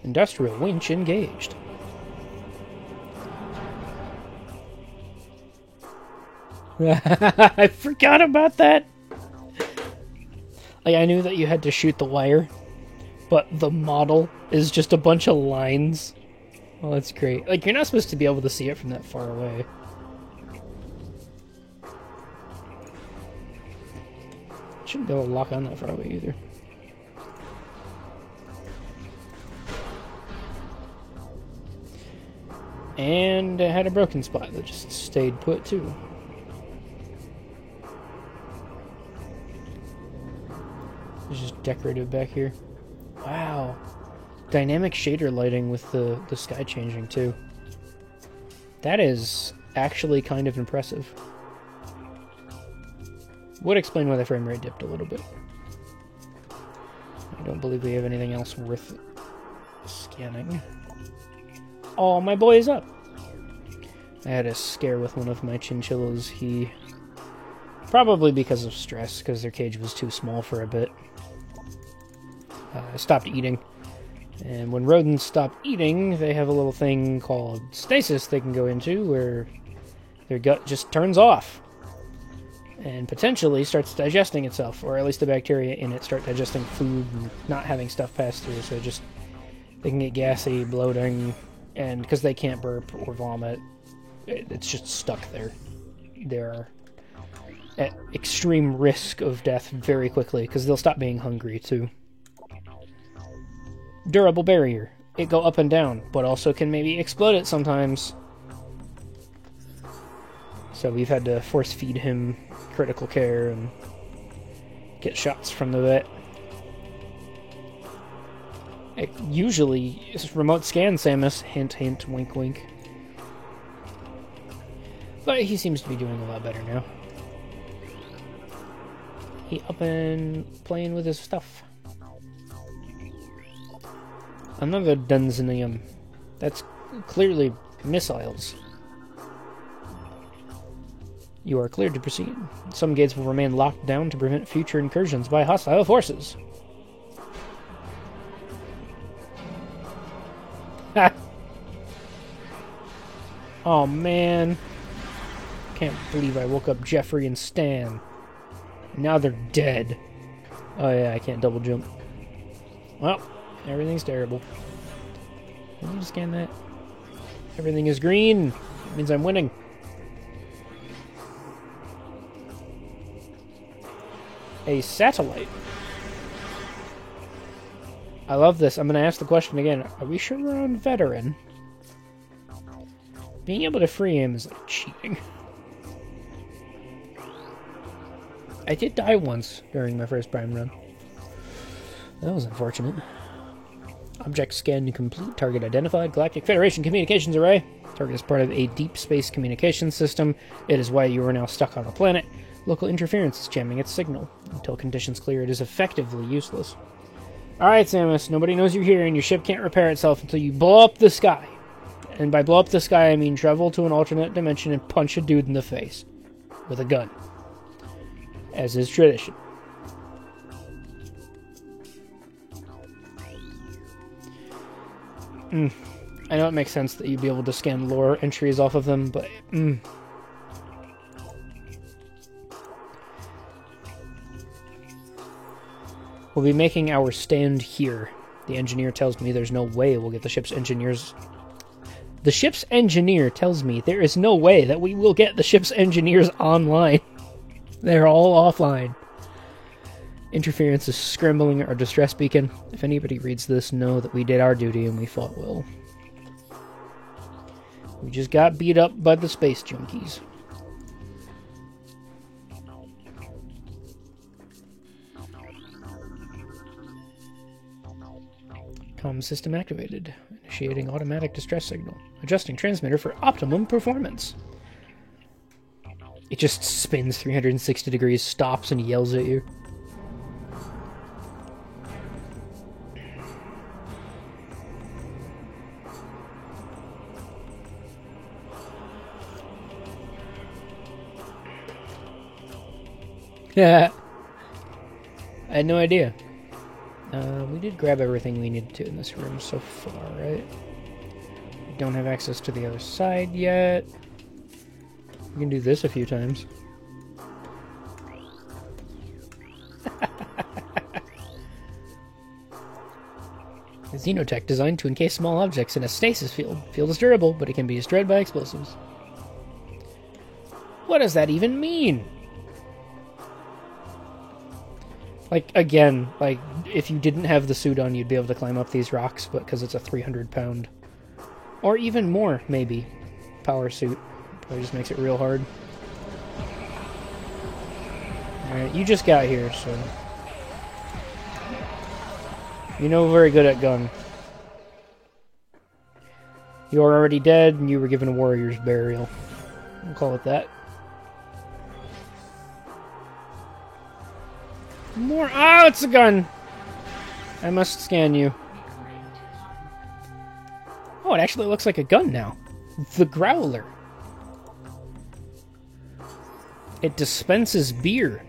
S1: Industrial winch engaged. I forgot about that. Like, I knew that you had to shoot the wire, but the model is just a bunch of lines. Well, that's great. Like, you're not supposed to be able to see it from that far away. Shouldn't be able to lock on that far away either. And I had a broken spot that just stayed put too. It's just decorative back here. Wow. Dynamic shader lighting with the sky changing too. That is actually kind of impressive. Would explain why the frame rate dipped a little bit. I don't believe we have anything else worth scanning. Oh, my boy is up! I had a scare with one of my chinchillas. He... Probably because of stress, because their cage was too small for a bit. Stopped eating. And when rodents stop eating, they have a little thing called stasis they can go into, where their gut just turns off. And potentially starts digesting itself, or at least the bacteria in it start digesting food and not having stuff pass through, so just they can get gassy, bloating, and because they can't burp or vomit, it's just stuck there. They're at extreme risk of death very quickly, because they'll stop being hungry, too. Durable barrier. It go up and down, but also can maybe explode it sometimes. So we've had to force feed him critical care and get shots from the vet. It usually is remote scan Samus. Hint, hint, wink, wink. But he seems to be doing a lot better now. He up and playing with his stuff. Another Dunzinium. That's clearly missiles. You are cleared to proceed. Some gates will remain locked down to prevent future incursions by hostile forces. Ha! Oh man. Can't believe I woke up Jeffrey and Stan. Now they're dead. Oh yeah, I can't double jump. Well, everything's terrible. Can you scan that? Everything is green. That means I'm winning. A satellite. I love this. I'm going to ask the question again. Are we sure we're on veteran? Being able to free him is like cheating. I did die once during my first Prime run. That was unfortunate. Object scan complete. Target identified. Galactic Federation Communications Array. Target is part of a deep space communications system. It is why you are now stuck on the planet. Local interference is jamming its signal. Until conditions clear, it is effectively useless. Alright, Samus, nobody knows you're here, and your ship can't repair itself until you blow up the sky. And by blow up the sky, I mean travel to an alternate dimension and punch a dude in the face. With a gun. As is tradition. I know it makes sense that you'd be able to scan lore entries off of them, but... We'll be making our stand here. The engineer tells me there's no way we'll get the ship's engineers... The ship's engineer tells me there is no way that we will get the ship's engineers online. They're all offline. Interference is scrambling our distress beacon. If anybody reads this, know that we did our duty and we fought well. We just got beat up by the space junkies. Comm system activated. Initiating automatic distress signal. Adjusting transmitter for optimum performance. It just spins 360 degrees, stops, and yells at you. Yeah. I had no idea. We did grab everything we needed to in this room so far, right? We don't have access to the other side yet. We can do this a few times. A Xenotech designed to encase small objects in a stasis field. Field is durable, but it can be destroyed by explosives. What does that even mean? Like, again, like, if you didn't have the suit on, you'd be able to climb up these rocks, but because it's a 300-pound, or even more, maybe, power suit, probably just makes it real hard. Alright, you just got here, so... You know very good at gun. You are already dead, and you were given a warrior's burial. We'll call it that. More. Oh, it's a gun! I must scan you. Oh, it actually looks like a gun now. The Growler. It dispenses beer.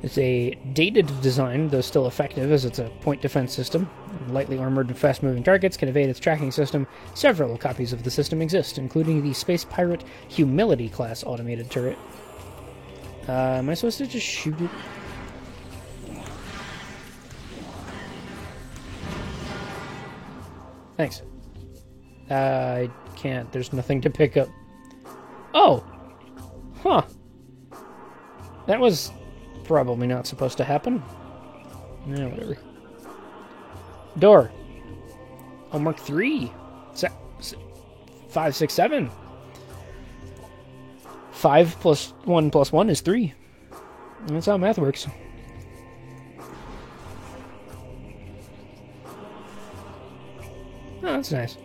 S1: It's a dated design, though still effective, as it's a point defense system. Lightly armored and fast-moving targets can evade its tracking system. Several copies of the system exist, including the Space Pirate Humility class automated turret. Am I supposed to just shoot it? Thanks. I can't. There's nothing to pick up. Oh! Huh. That was probably not supposed to happen. Yeah, whatever. Door. Homework 3. 5, 6, 7. 5 plus 1 is 3. That's how math works. Oh, that's nice.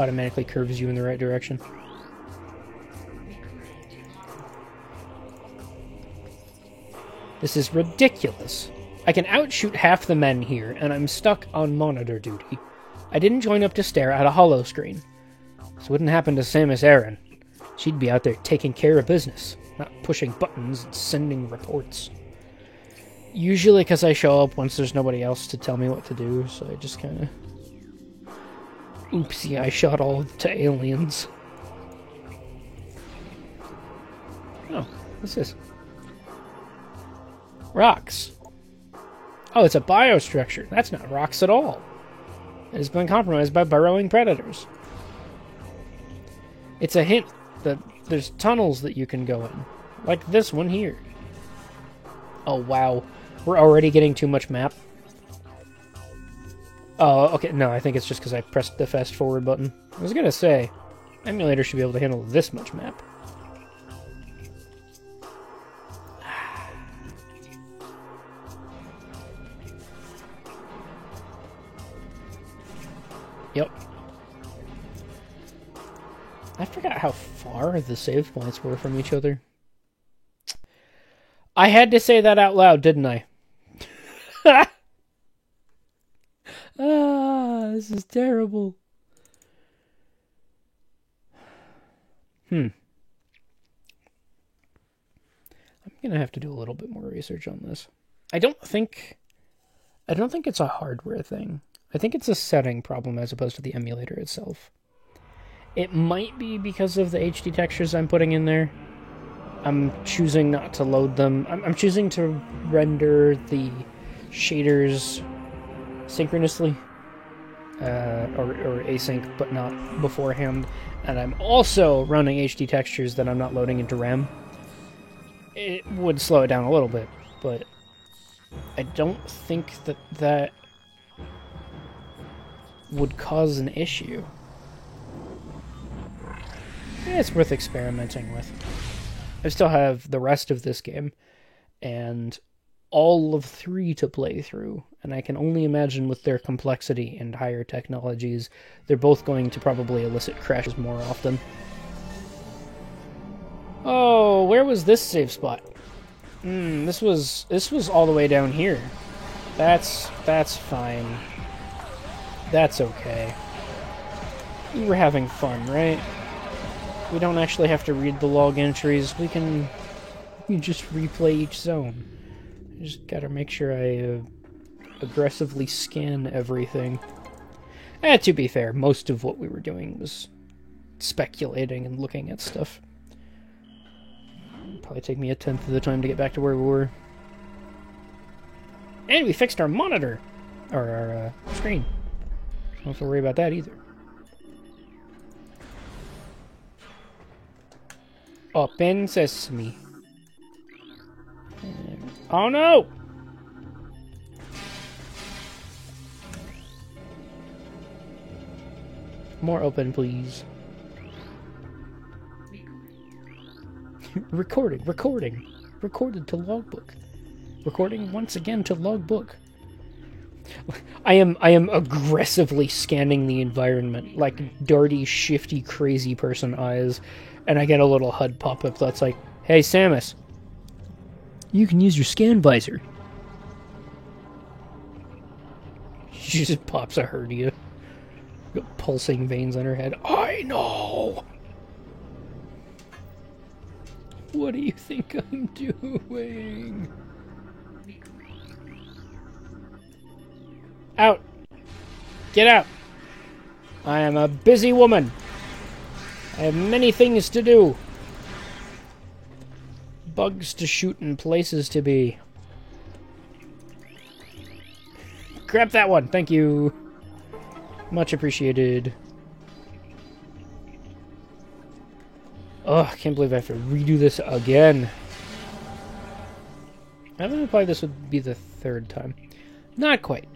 S1: Automatically curves you in the right direction. This is ridiculous. I can outshoot half the men here, and I'm stuck on monitor duty. I didn't join up to stare at a holo screen. This wouldn't happen to Samus Aran. She'd be out there taking care of business, not pushing buttons and sending reports. Usually because I show up once there's nobody else to tell me what to do, so I just kind of... Oopsie, I shot all to aliens. Oh, what's this? Rocks. Oh, it's a biostructure. That's not rocks at all. It has been compromised by burrowing predators. It's a hint that there's tunnels that you can go in. Like this one here. Oh, wow. We're already getting too much map. Oh, okay. No, I think it's just because I pressed the fast forward button. I was gonna say, emulator should be able to handle this much map. Yep. I forgot how far the save points were from each other. I had to say that out loud, didn't I? Ah, this is terrible. I'm gonna have to do a little bit more research on this. I don't think it's a hardware thing. I think it's a setting problem as opposed to the emulator itself. It might be because of the HD textures I'm putting in there. I'm choosing not to load them. I'm choosing to render the shaders synchronously. Or async, but not beforehand. And I'm also running HD textures that I'm not loading into RAM. It would slow it down a little bit, but I don't think that would cause an issue. it's worth experimenting with. I still have the rest of this game, and all of 3 to play through, and I can only imagine with their complexity and higher technologies, they're both going to probably elicit crashes more often. Oh, where was this save spot? This was all the way down here. That's fine. That's okay. We were having fun, right? We don't actually have to read the log entries. We can just replay each zone. I just gotta make sure I aggressively scan everything. To be fair, most of what we were doing was speculating and looking at stuff. It'd probably take me 1/10 of the time to get back to where we were. And we fixed our monitor! Or our screen. Don't have to worry about that either. Open sesame. Oh no! More open, please. Recorded to logbook. Recording once again to logbook. I am aggressively scanning the environment like dirty, shifty, crazy person eyes, and I get a little HUD pop-up that's like, "Hey, Samus, you can use your scan visor." She just pops a hernia. Got pulsing veins on her head. I know! What do you think I'm doing? Out! Get out! I am a busy woman. I have many things to do. Bugs to shoot and places to be. Grab that one, thank you. Much appreciated. Oh, I can't believe I have to redo this again. I would imply this would be the 3rd time. Not quite.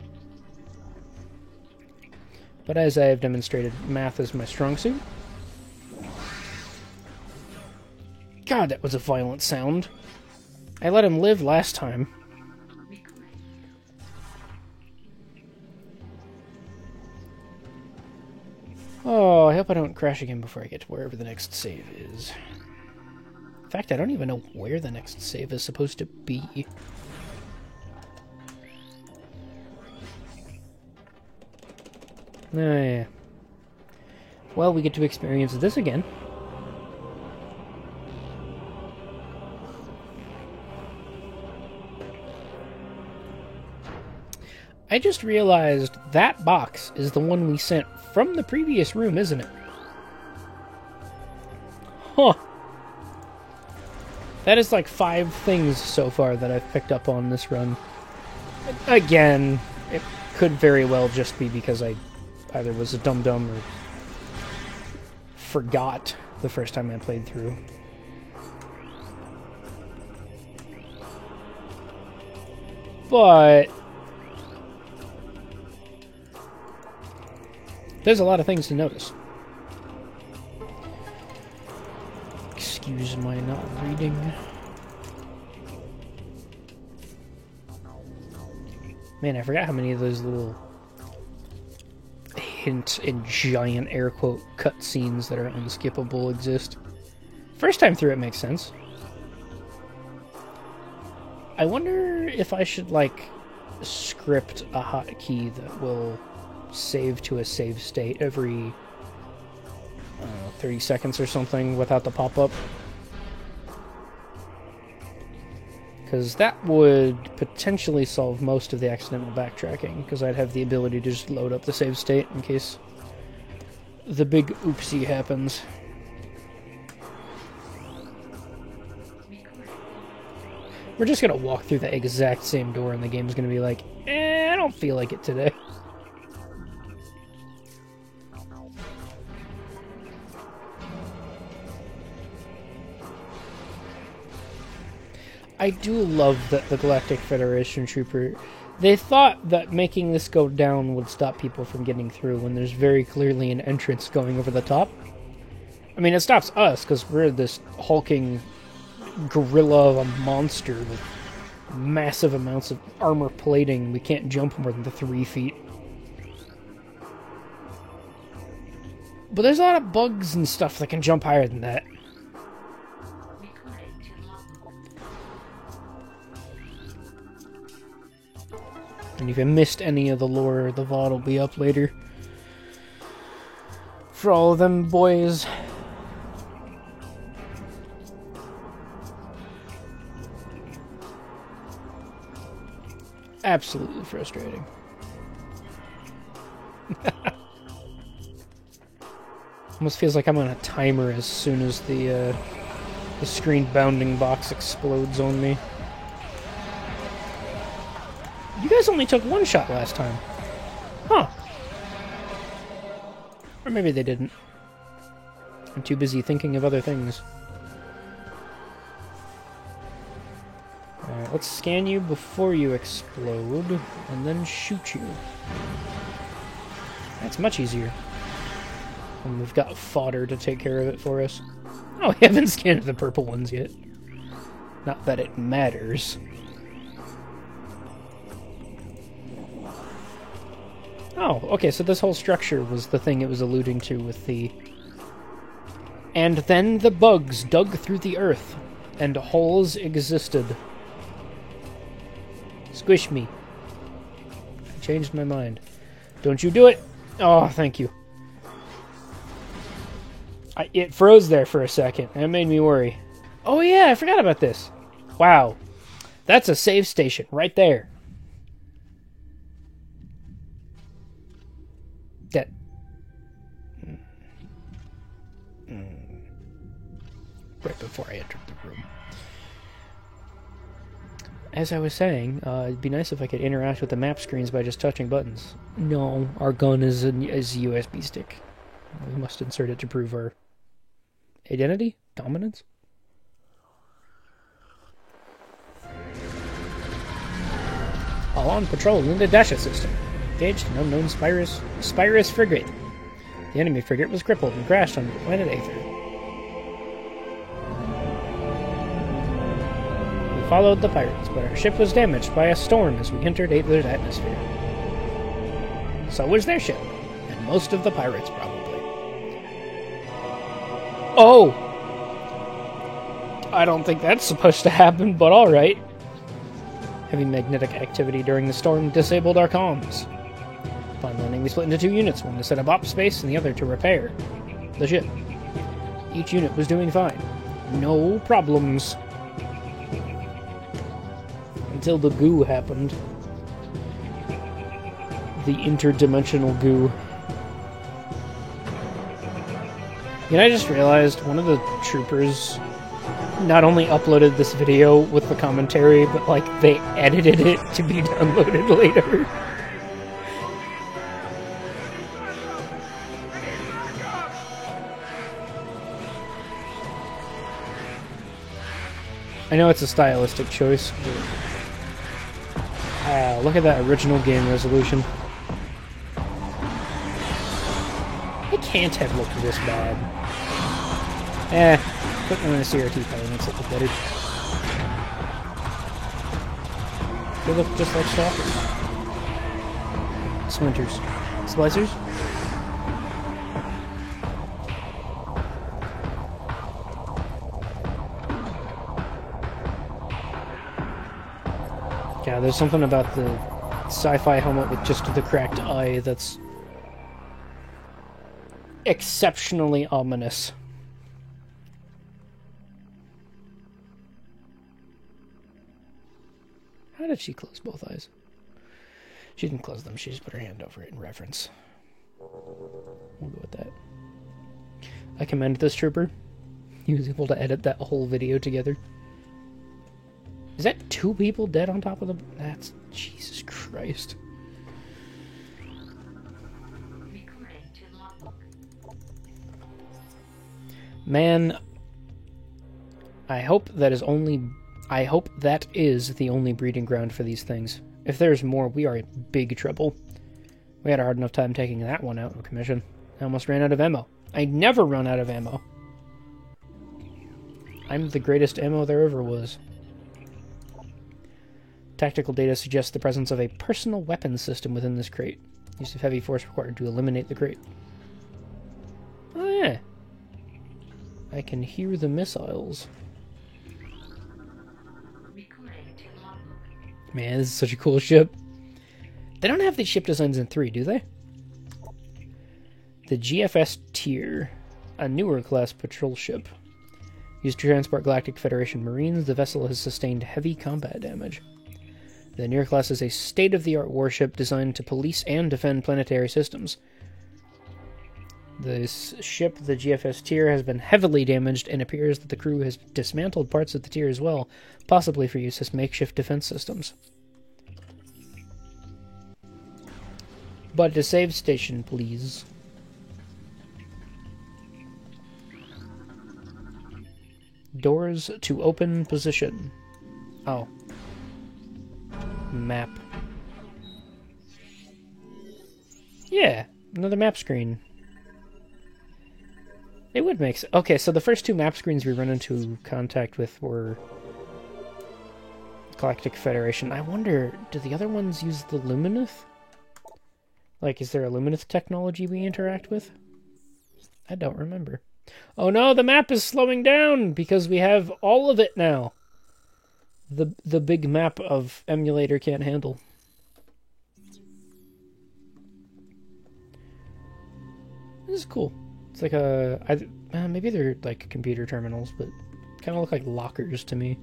S1: But as I have demonstrated, math is my strong suit. God, that was a violent sound. I let him live last time. Oh, I hope I don't crash again before I get to wherever the next save is. In fact, I don't even know where the next save is supposed to be. Oh, yeah. Well, we get to experience this again. I just realized that box is the one we sent from the previous room, isn't it? Huh. That is like 5 things so far that I've picked up on this run. Again, it could very well just be because I either was a dum-dum or forgot the first time I played through. But there's a lot of things to notice. Excuse my not reading. Man, I forgot how many of those little hint in giant air quote cutscenes that are unskippable exist. First time through it makes sense. I wonder if I should, like, script a hotkey that will save to a save state every 30 seconds or something without the pop-up. Because that would potentially solve most of the accidental backtracking, because I'd have the ability to just load up the save state in case the big oopsie happens. We're just gonna walk through the exact same door and the game's gonna be like, I don't feel like it today. I do love that the Galactic Federation Trooper, they thought that making this go down would stop people from getting through when there's very clearly an entrance going over the top. I mean, it stops us, because we're this hulking gorilla of a monster with massive amounts of armor plating. We can't jump more than 3 feet. But there's a lot of bugs and stuff that can jump higher than that. And if you missed any of the lore, the VOD will be up later. For all of them boys. Absolutely frustrating. Almost feels like I'm on a timer as soon as the screen bounding box explodes on me. You guys only took 1 shot last time. Huh. Or maybe they didn't. I'm too busy thinking of other things. Alright, let's scan you before you explode, and then shoot you. That's much easier. And we've got fodder to take care of it for us. Oh, we haven't scanned the purple ones yet. Not that it matters. Oh, okay, so this whole structure was the thing it was alluding to with the... And then the bugs dug through the earth, and holes existed. Squish me. I changed my mind. Don't you do it! Oh, thank you. It froze there for a second. That made me worry. Oh yeah, I forgot about this. Wow. That's a save station right there. That... Right before I entered the room. As I was saying, it'd be nice if I could interact with the map screens by just touching buttons. No, our gun is a USB stick. We must insert it to prove our identity? Dominance? All on patrol in the Dasha system. Engaged an unknown Spyrus frigate. The enemy frigate was crippled and crashed on planet Aether. We followed the pirates, but our ship was damaged by a storm as we entered Aether's atmosphere. So was their ship, and most of the pirates probably. Oh! I don't think that's supposed to happen, but alright. Heavy magnetic activity during the storm disabled our comms. Upon landing, we split into 2 units, one to set up op space and the other to repair the ship. Each unit was doing fine. No problems. Until the goo happened. The interdimensional goo. You know, I just realized one of the troopers not only uploaded this video with the commentary, but, like, they edited it to be downloaded later. I know it's a stylistic choice, but... Wow, look at that original game resolution. It can't have looked this bad. Putting them in a CRT probably makes it look better. They look just like stalkers. Splinters. Splicers? Yeah, there's something about the sci-fi helmet with just the cracked eye that's exceptionally ominous. How did she close both eyes? She didn't close them, she just put her hand over it in reference. We'll go with that. I commend this trooper. He was able to edit that whole video together. Is that 2 people dead on top of the... That's... Jesus Christ. Man, I hope that is the only breeding ground for these things. If there's more, we are in big trouble. We had a hard enough time taking that one out of commission. I almost ran out of ammo. I never run out of ammo. I'm the greatest ammo there ever was. Tactical data suggests the presence of a personal weapons system within this crate. Use of heavy force required to eliminate the crate. Oh yeah. I can hear the missiles. Man, this is such a cool ship. They don't have these ship designs in 3, do they? The GFS Tier, a newer class patrol ship. Used to transport Galactic Federation Marines, the vessel has sustained heavy combat damage. The Near class is a state-of-the-art warship designed to police and defend planetary systems. This ship, the GFS Tier, has been heavily damaged and appears that the crew has dismantled parts of the Tier as well, possibly for use as makeshift defense systems. But a save station, please. Doors to open position. Oh. Map. Yeah, another map screen. It would make sense. Okay, so the first 2 map screens we run into contact with were Galactic Federation. I wonder, do the other ones use the Lumineth? Like, is there a Lumineth technology we interact with? I don't remember. Oh no, the map is slowing down because we have all of it now. The big map of emulator can't handle. This is cool. It's like a... maybe they're like computer terminals, but kind of look like lockers to me.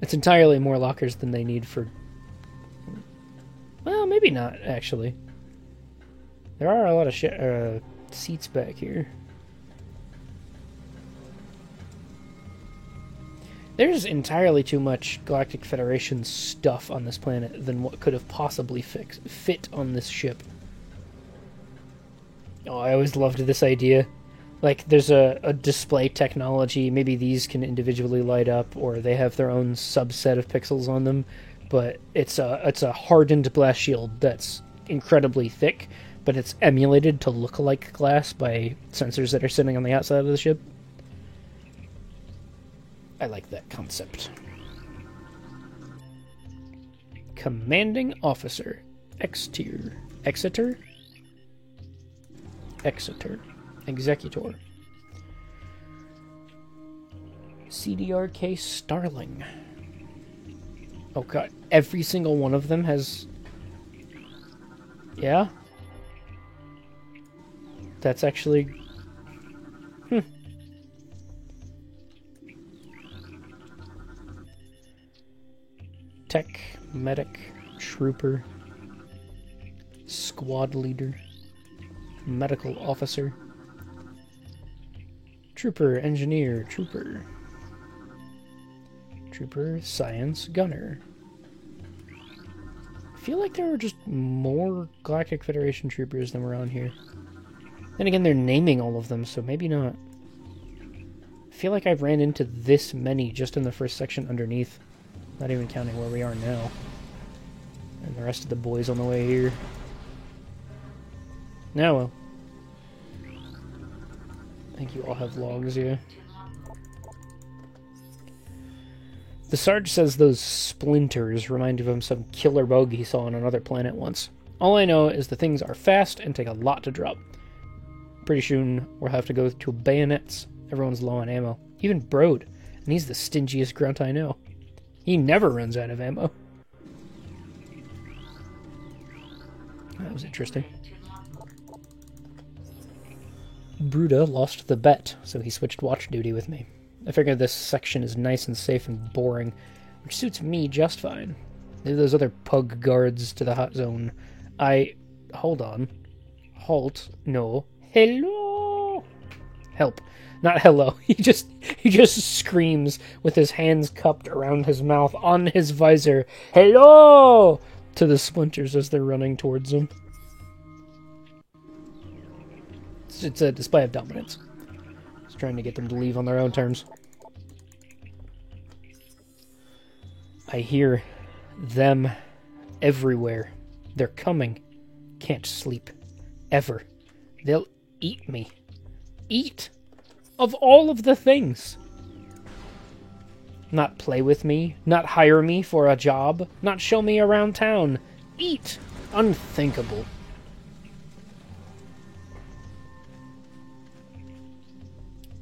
S1: It's entirely more lockers than they need for... Well, maybe not, actually. There are a lot of seats back here. There's entirely too much Galactic Federation stuff on this planet than what could have possibly fit on this ship. Oh, I always loved this idea. Like, there's a display technology. Maybe these can individually light up, or they have their own subset of pixels on them. But it's a hardened glass shield that's incredibly thick, but it's emulated to look like glass by sensors that are sitting on the outside of the ship. I like that concept. Commanding Officer. X-Tier. Exeter? Exeter. Executor. CDRK Starling. Oh god, every single one of them has... Yeah? That's actually... Tech, medic, trooper, squad leader, medical officer, trooper, engineer, trooper, science, gunner. I feel like there were just more Galactic Federation troopers than were on here. Then again, they're naming all of them, so maybe not. I feel like I've ran into this many just in the first section underneath. Not even counting where we are now. And the rest of the boys on the way here. Now, well. I think you all have logs, yeah. The Sarge says those splinters remind him of some killer bug he saw on another planet once. All I know is the things are fast and take a lot to drop. Pretty soon we'll have to go to bayonets. Everyone's low on ammo. Even Brode. And he's the stingiest grunt I know. He never runs out of ammo. That was interesting. Bruda lost the bet, so he switched watch duty with me. I figured this section is nice and safe and boring, which suits me just fine. Leave those other pug guards to the hot zone. Hold on. Halt. No. Hello! Help. Not hello. He just screams with his hands cupped around his mouth on his visor. Hello! To the splinters as they're running towards him. It's a display of dominance. Just trying to get them to leave on their own terms. I hear them everywhere. They're coming. Can't sleep. Ever. They'll eat me. Eat! Of all of the things! Not play with me, not hire me for a job, not show me around town. Eat! Unthinkable.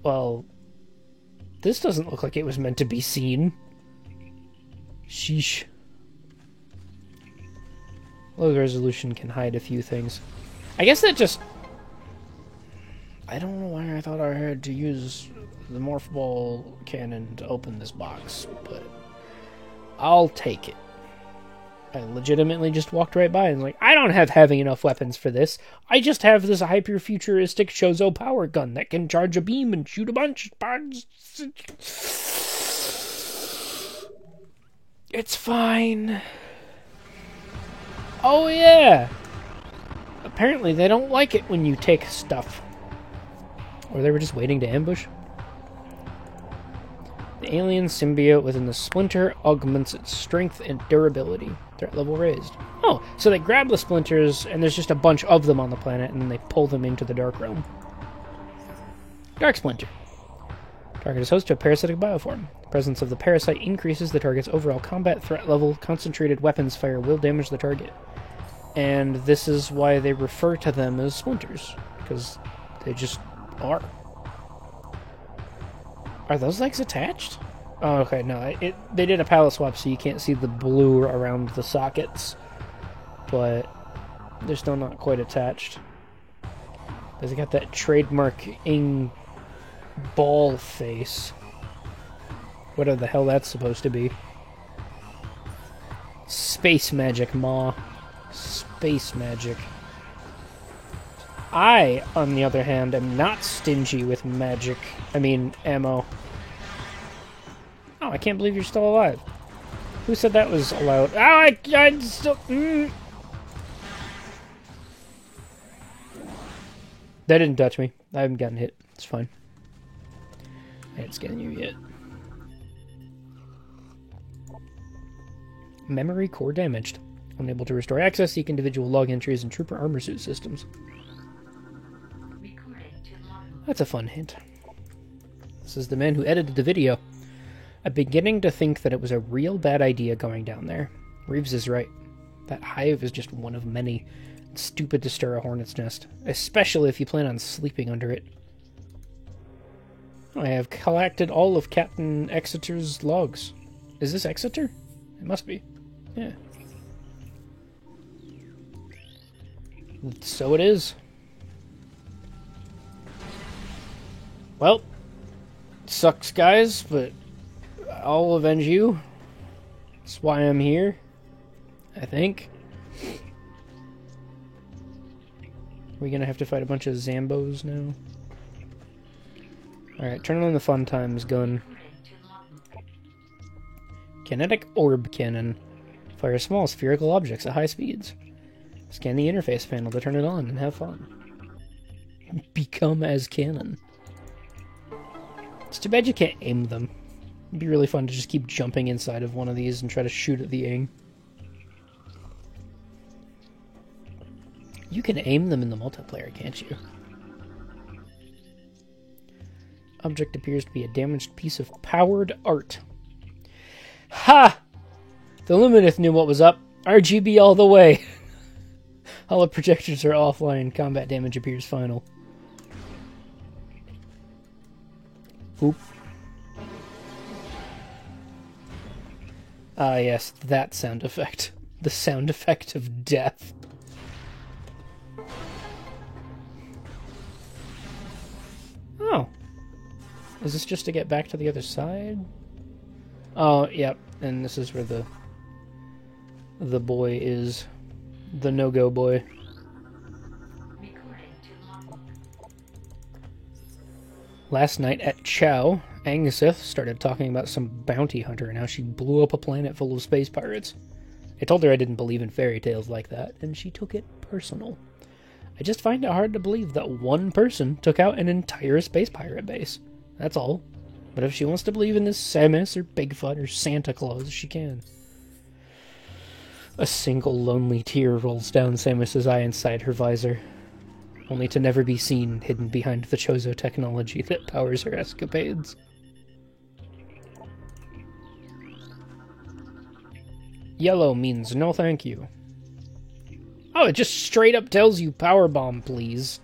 S1: Well, this doesn't look like it was meant to be seen. Sheesh. Low resolution can hide a few things. I guess that just... I don't know why I thought I had to use the Morph Ball cannon to open this box, but I'll take it. I legitimately just walked right by and was like, I don't have heavy enough weapons for this. I just have this hyper-futuristic Chozo power gun that can charge a beam and shoot a bunch. It's fine. Oh yeah! Apparently they don't like it when you take stuff. Or they were just waiting to ambush. The alien symbiote within the splinter augments its strength and durability. Threat level raised. Oh, so they grab the splinters, and there's just a bunch of them on the planet, and then they pull them into the Dark Realm. Dark Splinter. Target is host to a parasitic bioform. The presence of the parasite increases the target's overall combat threat level. Concentrated weapons fire will damage the target. And this is why they refer to them as splinters, because they just are. Are those legs attached? Oh, okay, no. They did a palette swap, so you can't see the blue around the sockets. But they're still not quite attached. They got that trademark ing ball face. Whatever the hell that's supposed to be. Space magic, Ma. Space magic. I, on the other hand, am not stingy with magic. I mean, ammo. Oh, I can't believe you're still alive. Who said that was allowed? Oh, I still... That didn't touch me. I haven't gotten hit. It's fine. I ain't scanning you yet. Memory core damaged. Unable to restore access, seek individual log entries and trooper armor suit systems. That's a fun hint. This is the man who edited the video. I'm beginning to think that it was a real bad idea going down there. Reeves is right. That hive is just one of many. It's stupid to stir a hornet's nest, especially if you plan on sleeping under it. I have collected all of Captain Exeter's logs. Is this Exeter? It must be. Yeah. So it is. Well, sucks, guys, but I'll avenge you. That's why I'm here, I think. We're gonna have to fight a bunch of Zambos now. Alright, turn on the Fun Times gun. Kinetic Orb Cannon. Fire small spherical objects at high speeds. Scan the interface panel to turn it on and have fun. Become as cannon. It's too bad you can't aim them. It'd be really fun to just keep jumping inside of one of these and try to shoot at the Ing. You can aim them in the multiplayer, can't you? Object appears to be a damaged piece of powered art. Ha! The Lumineth knew what was up. RGB all the way. All the projectors are offline. Combat damage appears final. Oop. Ah, yes, that sound effect. The sound effect of death. Oh. Is this just to get back to the other side? Oh, yep. And this is where the boy is. The no-go boy. Last night at Chow, Angisith started talking about some bounty hunter and how she blew up a planet full of space pirates. I told her I didn't believe in fairy tales like that, and she took it personal. I just find it hard to believe that one person took out an entire space pirate base. That's all. But if she wants to believe in this Samus or Bigfoot or Santa Claus, she can. A single lonely tear rolls down Samus's eye inside her visor, only to never be seen hidden behind the Chozo technology that powers her escapades. Yellow means no thank you. Oh, it just straight up tells you power bomb, please.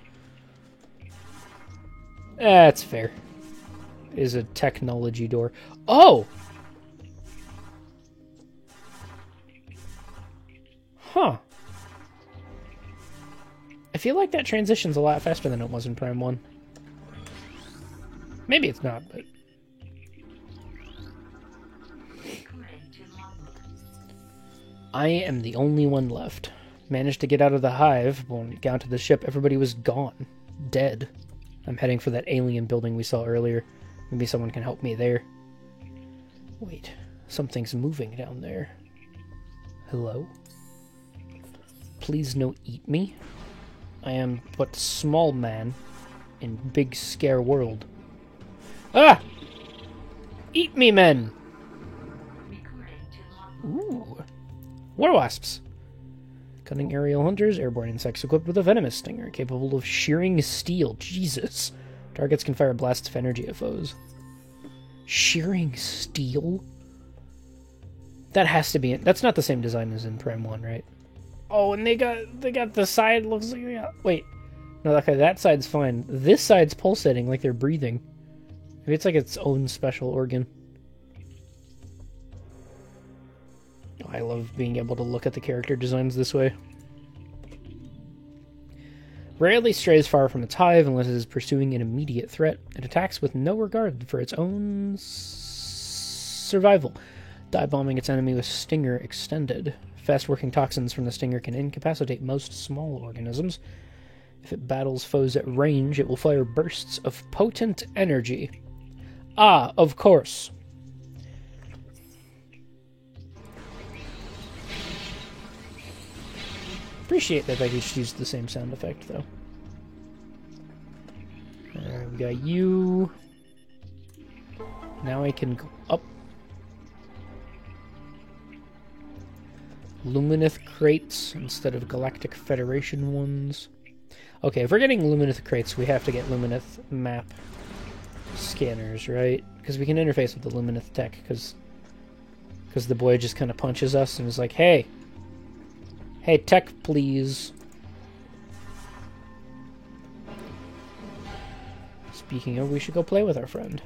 S1: That's fair. Is a technology door. Oh! Huh. I feel like that transition's a lot faster than it was in Prime 1. Maybe it's not, but... I am the only one left. Managed to get out of the hive. When we got to the ship, everybody was gone. Dead. I'm heading for that alien building we saw earlier. Maybe someone can help me there. Wait, something's moving down there. Hello? Please no eat me. I am but small man in big scare world. Ah! Eat me, men! Ooh. War wasps. Cunning aerial hunters, airborne insects equipped with a venomous stinger, capable of shearing steel. Jesus. Targets can fire blasts of energy at foes. Shearing steel? That has to be it. That's not the same design as in Prime 1, right? Oh, and they got the side looks like... Wait. No, okay, that side's fine. This side's pulsating like they're breathing. Maybe it's like its own special organ. Oh, I love being able to look at the character designs this way. Rarely strays far from its hive unless it is pursuing an immediate threat. It attacks with no regard for its own survival, dive-bombing its enemy with stinger extended. Fast-working toxins from the stinger can incapacitate most small organisms. If it battles foes at range, it will fire bursts of potent energy. Ah, of course. Appreciate that they just used the same sound effect, though. Alright, we got you. Now I can go up. Lumineth crates instead of Galactic Federation ones. Okay, if we're getting Lumineth crates, we have to get Lumineth map scanners, right? Because we can interface with the Lumineth tech, because the boy just kind of punches us and is like, hey, tech, please. Speaking of, we should go play with our friend.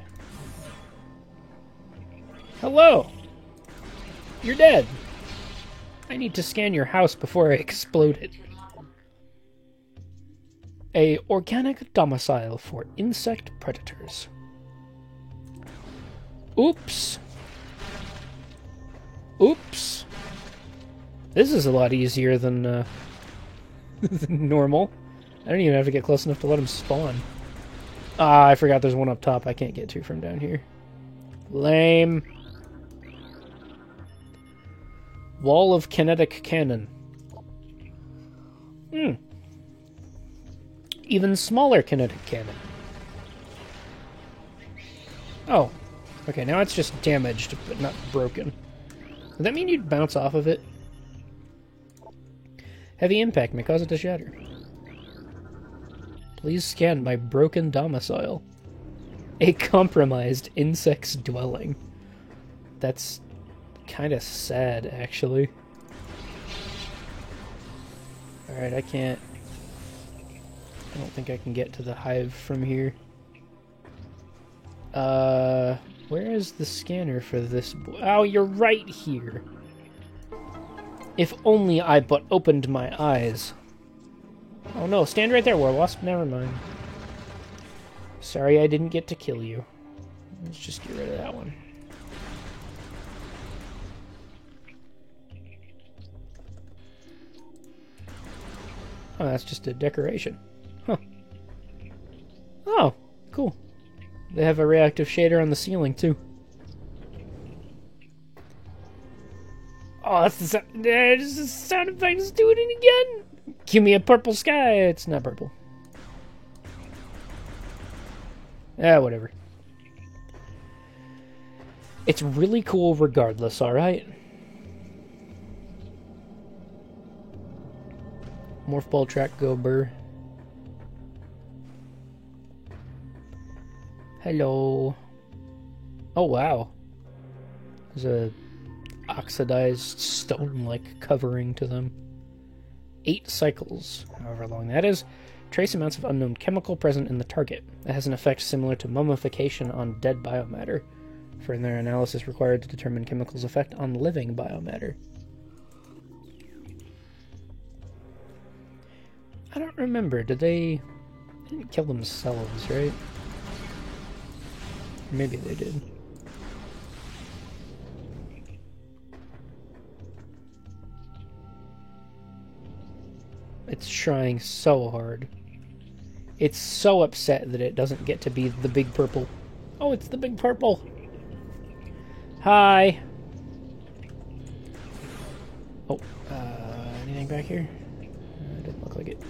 S1: Hello! You're dead! I need to scan your house before I explode it. A organic domicile for insect predators. Oops. Oops. This is a lot easier than, than normal. I don't even have to get close enough to let him spawn. Ah, I forgot there's one up top I can't get to from down here. Lame. Wall of kinetic cannon. Even smaller kinetic cannon. Oh. Okay, now it's just damaged, but not broken. Does that mean you'd bounce off of it? Heavy impact may cause it to shatter. Please scan my broken domicile. A compromised insect's dwelling. That's kind of sad, actually. Alright, I don't think I can get to the hive from here. Where is the scanner for this? Oh, you're right here. If only I but opened my eyes. Oh no, stand right there, Warwasp. Never mind. Sorry I didn't get to kill you. Let's just get rid of that one. Oh, that's just a decoration. Huh. Oh, cool. They have a reactive shader on the ceiling, too. Oh, that's the sound. There's the sound effect. Let's do it again. Give me a purple sky. It's not purple. Ah, whatever. It's really cool regardless, alright? Morph ball track go burr. Hello. Oh wow. There's a oxidized stone-like covering to them. 8 cycles, however long that is. Trace amounts of unknown chemical present in the target. It has an effect similar to mummification on dead biomatter. Further analysis required to determine chemical's effect on living biomatter. I don't remember. They didn't kill themselves, right? Maybe they did. It's trying so hard. It's so upset that it doesn't get to be the big purple. Oh, it's the big purple! Hi! Oh, anything back here? Didn't look like it.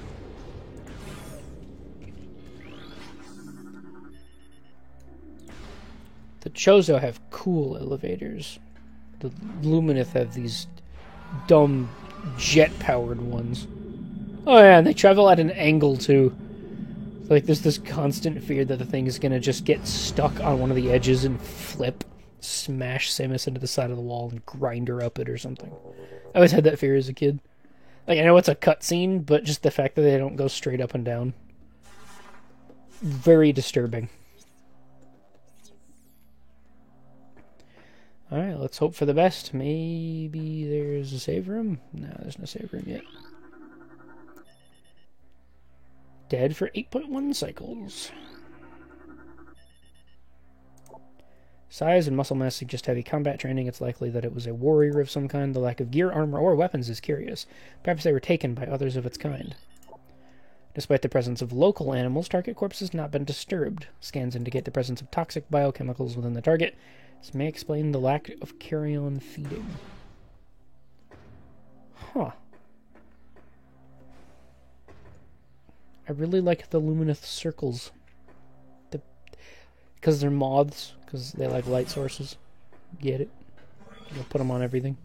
S1: The Chozo have cool elevators. The Lumineth have these dumb jet-powered ones. Oh yeah, and they travel at an angle too. Like there's this constant fear that the thing is gonna just get stuck on one of the edges and flip, smash Samus into the side of the wall and grind her up it or something. I always had that fear as a kid. Like I know it's a cutscene, but just the fact that they don't go straight up and down. Very disturbing. Alright, let's hope for the best. Maybe there's a save room? No, there's no save room yet. Dead for 8.1 cycles. Size and muscle mass suggest heavy combat training. It's likely that it was a warrior of some kind. The lack of gear, armor, or weapons is curious. Perhaps they were taken by others of its kind. Despite the presence of local animals, target corpse has not been disturbed. Scans indicate the presence of toxic biochemicals within the target. This may explain the lack of carrion feeding. Huh. I really like the Lumineth circles. Because they're moths. Because they like light sources. Get it? You'll put them on everything.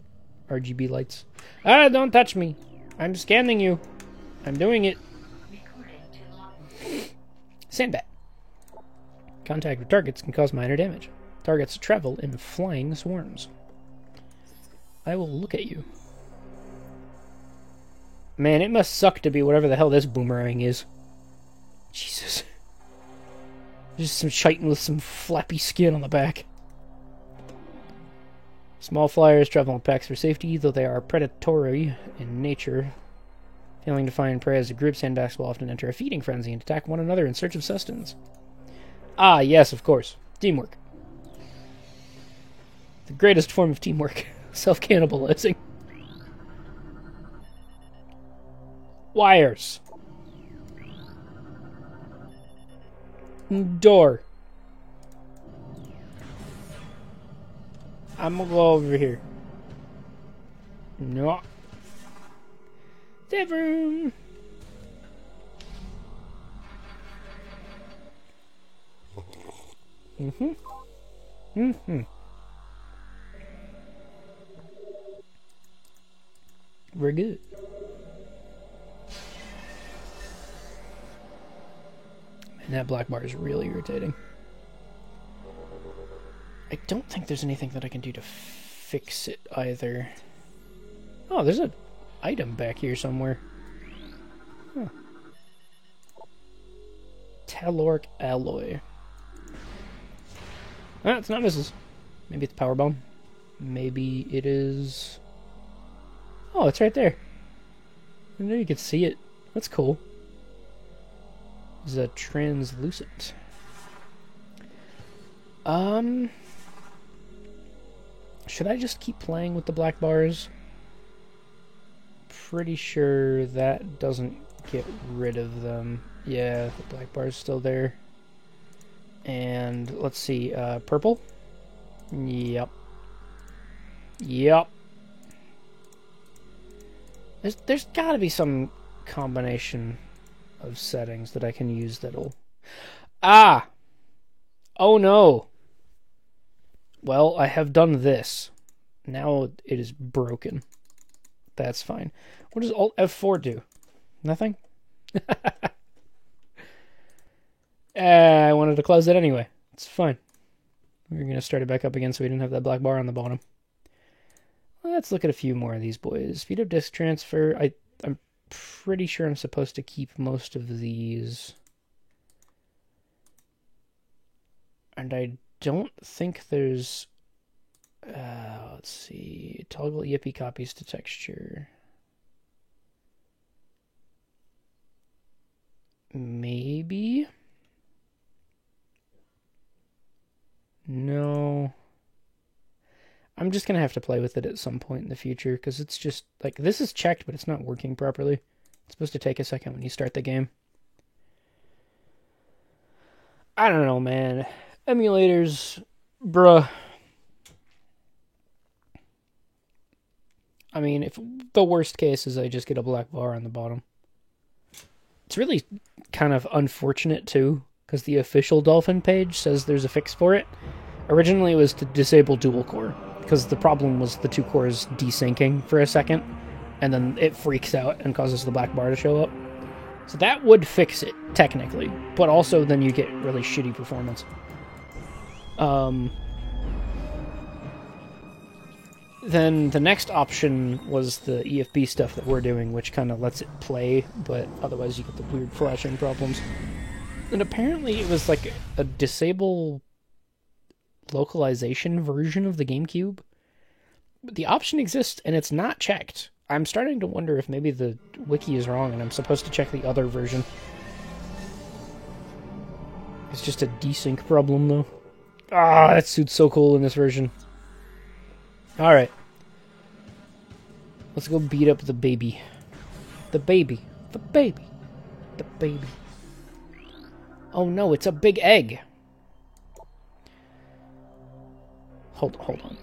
S1: RGB lights. Ah, don't touch me. I'm scanning you. I'm doing it. Sandbat. Contact with targets can cause minor damage. Targets travel in flying swarms. I will look at you. Man, it must suck to be whatever the hell this boomerang is. Jesus. Just some chitin with some flappy skin on the back. Small flyers travel in packs for safety, though they are predatory in nature. Failing to find prey as a group, sandbats will often enter a feeding frenzy and attack one another in search of sustenance. Ah, yes, of course. Teamwork. The greatest form of teamwork. Self-cannibalizing. Wires. Door. I'm gonna go over here. No. Save room. We're good. And that black bar is really irritating. I don't think there's anything that I can do to fix it either. Oh, there's an item back here somewhere. Huh. Taloric alloy. Ah, it's not missiles. Maybe it's power bomb. Maybe it is... Oh, it's right there. I know you could see it. That's cool. It's a translucent. Should I just keep playing with the black bars? Pretty sure that doesn't get rid of them. Yeah, the black bar's still there. And let's see, purple? Yep. Yep. There's gotta be some combination of settings that I can use that'll... Ah! Oh no! Well, I have done this. Now it is broken. That's fine. What does Alt F4 do? Nothing? I wanted to close it anyway. It's fine. We're going to start it back up again so we didn't have that black bar on the bottom. Let's look at a few more of these boys. Speed of disk transfer. I'm pretty sure I'm supposed to keep most of these. And I don't think there's... let's see. Toggle Yippee copies to texture. Maybe? No. I'm just going to have to play with it at some point in the future, because it's just, like, this is checked, but it's not working properly. It's supposed to take a second when you start the game. I don't know, man. Emulators, bruh. I mean, if the worst case is I just get a black bar on the bottom. It's really kind of unfortunate, too, because the official Dolphin page says there's a fix for it. Originally, it was to disable dual core, because the problem was the two cores desyncing for a second, and then it freaks out and causes the black bar to show up. So that would fix it, technically, but also then you get really shitty performance. Then the next option was the EFB stuff that we're doing, which kind of lets it play, but otherwise you get the weird flashing problems. And apparently it was like a disable localization version of the GameCube. But the option exists, and it's not checked. I'm starting to wonder if maybe the wiki is wrong, and I'm supposed to check the other version. It's just a desync problem, though. Ah, that suit's so cool in this version. Alright. Let's go beat up the baby. The baby. The baby. The baby. Oh no, it's a big egg! Hold on.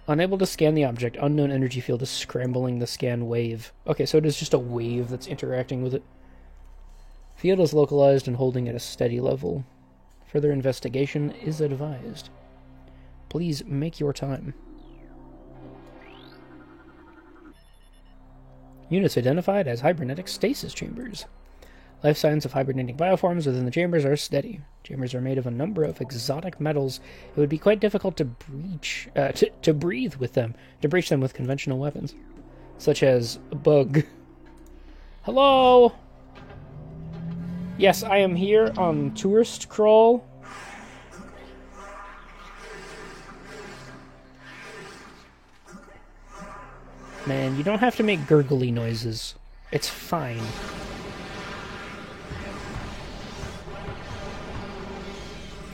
S1: Unable to scan the object. Unknown energy field is scrambling the scan wave. Okay, so it is just a wave that's interacting with it. Field is localized and holding at a steady level. Further investigation is advised. Please make your time. Units identified as hibernetic stasis chambers. Life signs of hibernating bioforms within the chambers are steady. Chambers are made of a number of exotic metals. It would be quite difficult to breach, to breathe with them, to breach them with conventional weapons, such as a bug. Hello? Yes, I am here on Tourist Crawl. Man, you don't have to make gurgly noises. It's fine.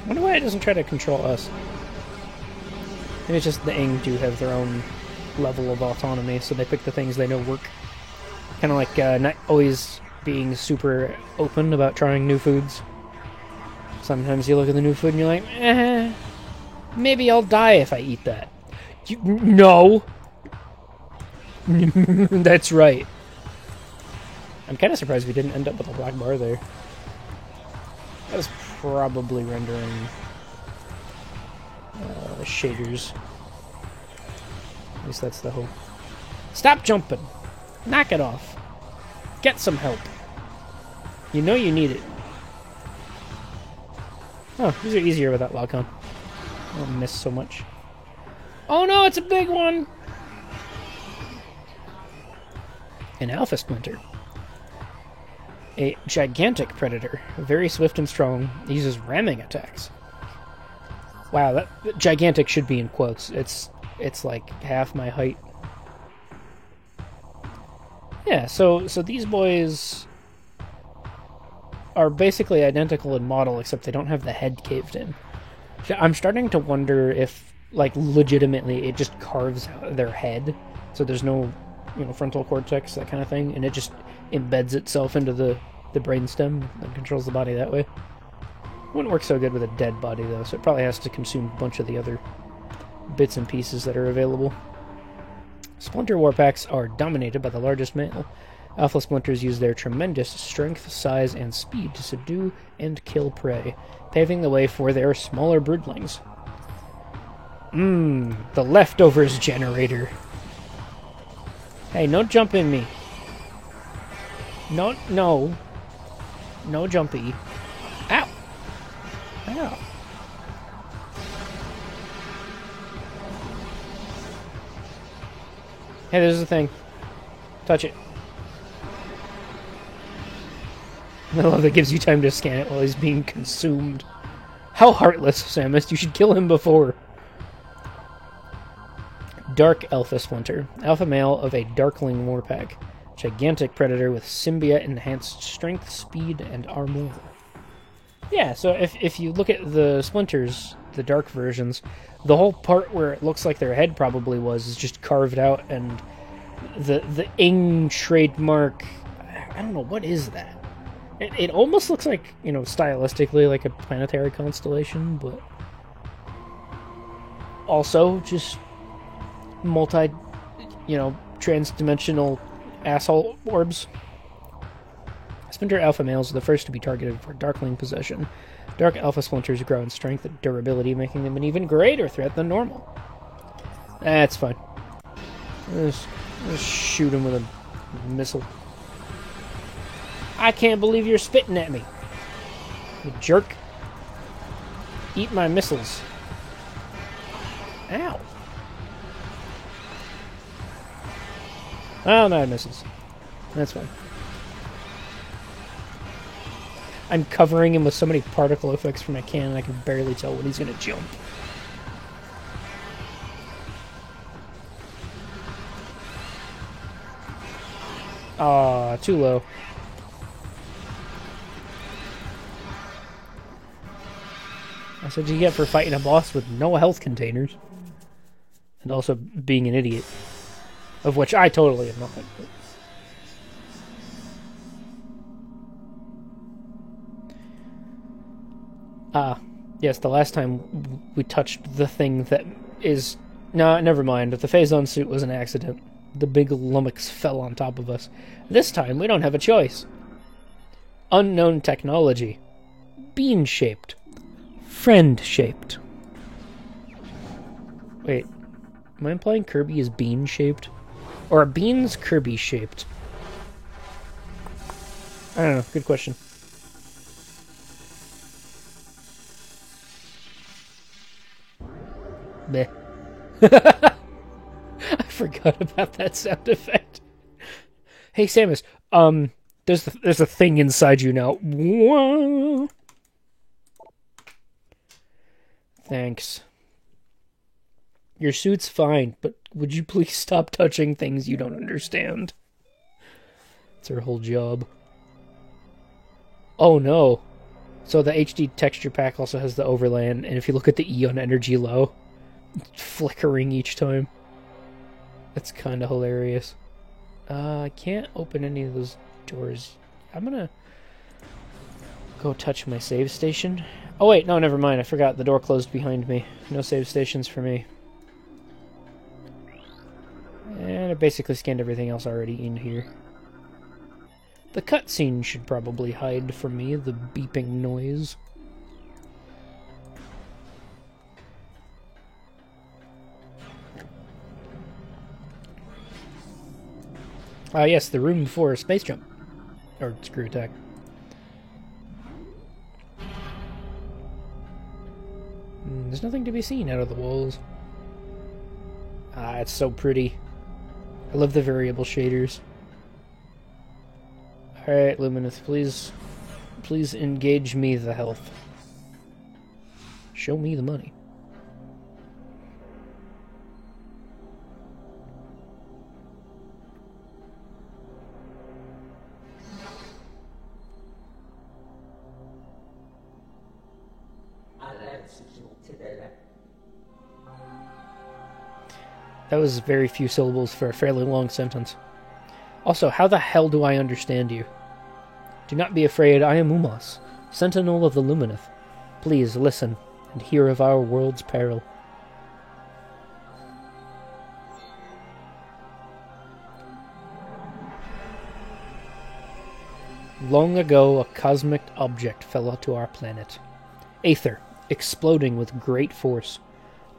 S1: I wonder why it doesn't try to control us. Maybe it's just the Ing do have their own level of autonomy, so they pick the things they know work. Kind of like not always being super open about trying new foods. Sometimes you look at the new food and you're like, maybe I'll die if I eat that. No! That's right. I'm kind of surprised we didn't end up with a black bar there. That was probably rendering shaders. At least that's the hope. Stop jumping! Knock it off! Get some help! You know you need it. Oh, these are easier without lock-on. I don't miss so much. Oh no, it's a big one! An alpha splinter. A gigantic predator, very swift and strong, uses ramming attacks. Wow, that gigantic should be in quotes. It's like half my height. Yeah, so these boys are basically identical in model, except they don't have the head caved in. I'm starting to wonder if, like, legitimately it just carves out their head, so there's no, frontal cortex, that kind of thing, and it just embeds itself into the brainstem and controls the body that way. Wouldn't work so good with a dead body, though, so it probably has to consume a bunch of the other bits and pieces that are available. Splinter warpacks are dominated by the largest male. Alpha splinters use their tremendous strength, size, and speed to subdue and kill prey, paving the way for their smaller broodlings. The leftovers generator. Hey, no jumping me. No jumpy. Ow! Ow. Hey, there's the thing. Touch it. I love that gives you time to scan it while he's being consumed. How heartless, Samus. You should kill him before. Dark Alpha Splinter. Alpha male of a Darkling Warpack. Gigantic predator with symbiote enhanced strength, speed, and armor. Yeah, so if you look at the Splinters, the dark versions, the whole part where it looks like their head probably was is just carved out, and the Ing trademark, I don't know, what is that? It almost looks like, you know, stylistically like a planetary constellation, but also just multi, you know, trans-dimensional asshole orbs. Splinter alpha males are the first to be targeted for Darkling possession. Dark alpha splinters grow in strength and durability, making them an even greater threat than normal. That's fine. Just shoot him with a missile. I can't believe you're spitting at me, you jerk. Eat my missiles. Ow. Oh, no missiles. That's fine. I'm covering him with so many particle effects from my cannon I can barely tell when he's gonna jump. Ah, too low. That's what you get for fighting a boss with no health containers. And also being an idiot. Of which I totally am not. Yes, the last time we touched the thing that is... No, never mind. The Phazon suit was an accident. The big lummox fell on top of us. This time, we don't have a choice. Unknown technology. Bean-shaped. Friend-shaped. Wait. Am I implying Kirby is bean-shaped? Or are beans Kirby-shaped? I don't know. Good question. Meh. I forgot about that sound effect. Hey, Samus. There's a thing inside you now. Whoa. Thanks. Your suit's fine, but would you please stop touching things you don't understand? It's her whole job. Oh no. So the HD texture pack also has the overlay, and if you look at the Eon energy low, it's flickering each time. That's kind of hilarious. I can't open any of those doors. I'm gonna go touch my save station. Oh wait, no, never mind. I forgot. The door closed behind me. No save stations for me. And I basically scanned everything else already in here. The cutscene should probably hide from me the beeping noise. Yes, the room for space jump. Or screw attack. There's nothing to be seen out of the walls. Ah, it's so pretty. I love the variable shaders. Alright, Luminous, please engage me the health. Show me the money. That was very few syllables for a fairly long sentence. Also, how the hell do I understand you? Do not be afraid, I am Umos, Sentinel of the Lumineth. Please listen, and hear of our world's peril. Long ago, a cosmic object fell onto our planet. Aether, exploding with great force.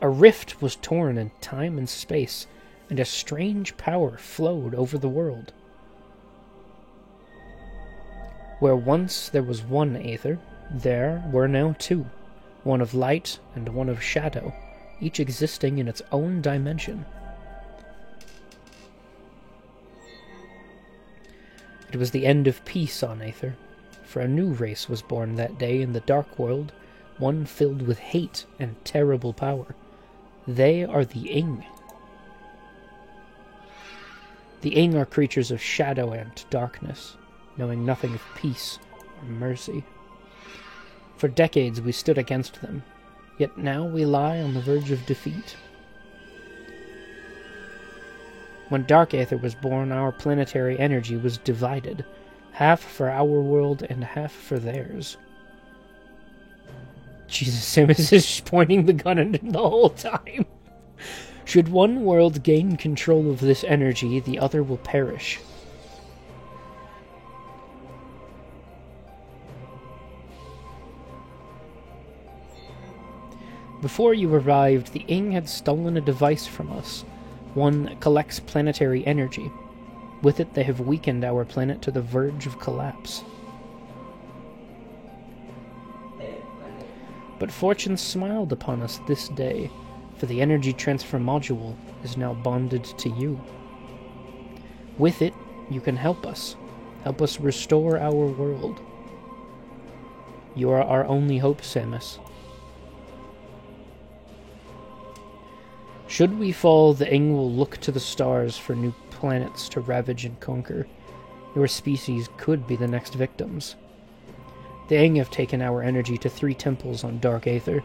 S1: A rift was torn in time and space, and a strange power flowed over the world. Where once there was one Aether, there were now two, one of light and one of shadow, each existing in its own dimension. It was the end of peace on Aether, for a new race was born that day in the Dark World, one filled with hate and terrible power. They are the Ing. The Ing are creatures of shadow and darkness, knowing nothing of peace or mercy. For decades we stood against them, yet now we lie on the verge of defeat. When Dark Aether was born, our planetary energy was divided, half for our world and half for theirs. Jesus, Samus is pointing the gun at him the whole time. Should one world gain control of this energy, the other will perish. Before you arrived, the Ing had stolen a device from us, one that collects planetary energy. With it, they have weakened our planet to the verge of collapse. But fortune smiled upon us this day, for the energy transfer module is now bonded to you. With it, you can help us restore our world. You are our only hope, Samus. Should we fall, the Ing will look to the stars for new planets to ravage and conquer. Your species could be the next victims. The Ing have taken our energy to 3 temples on Dark Aether.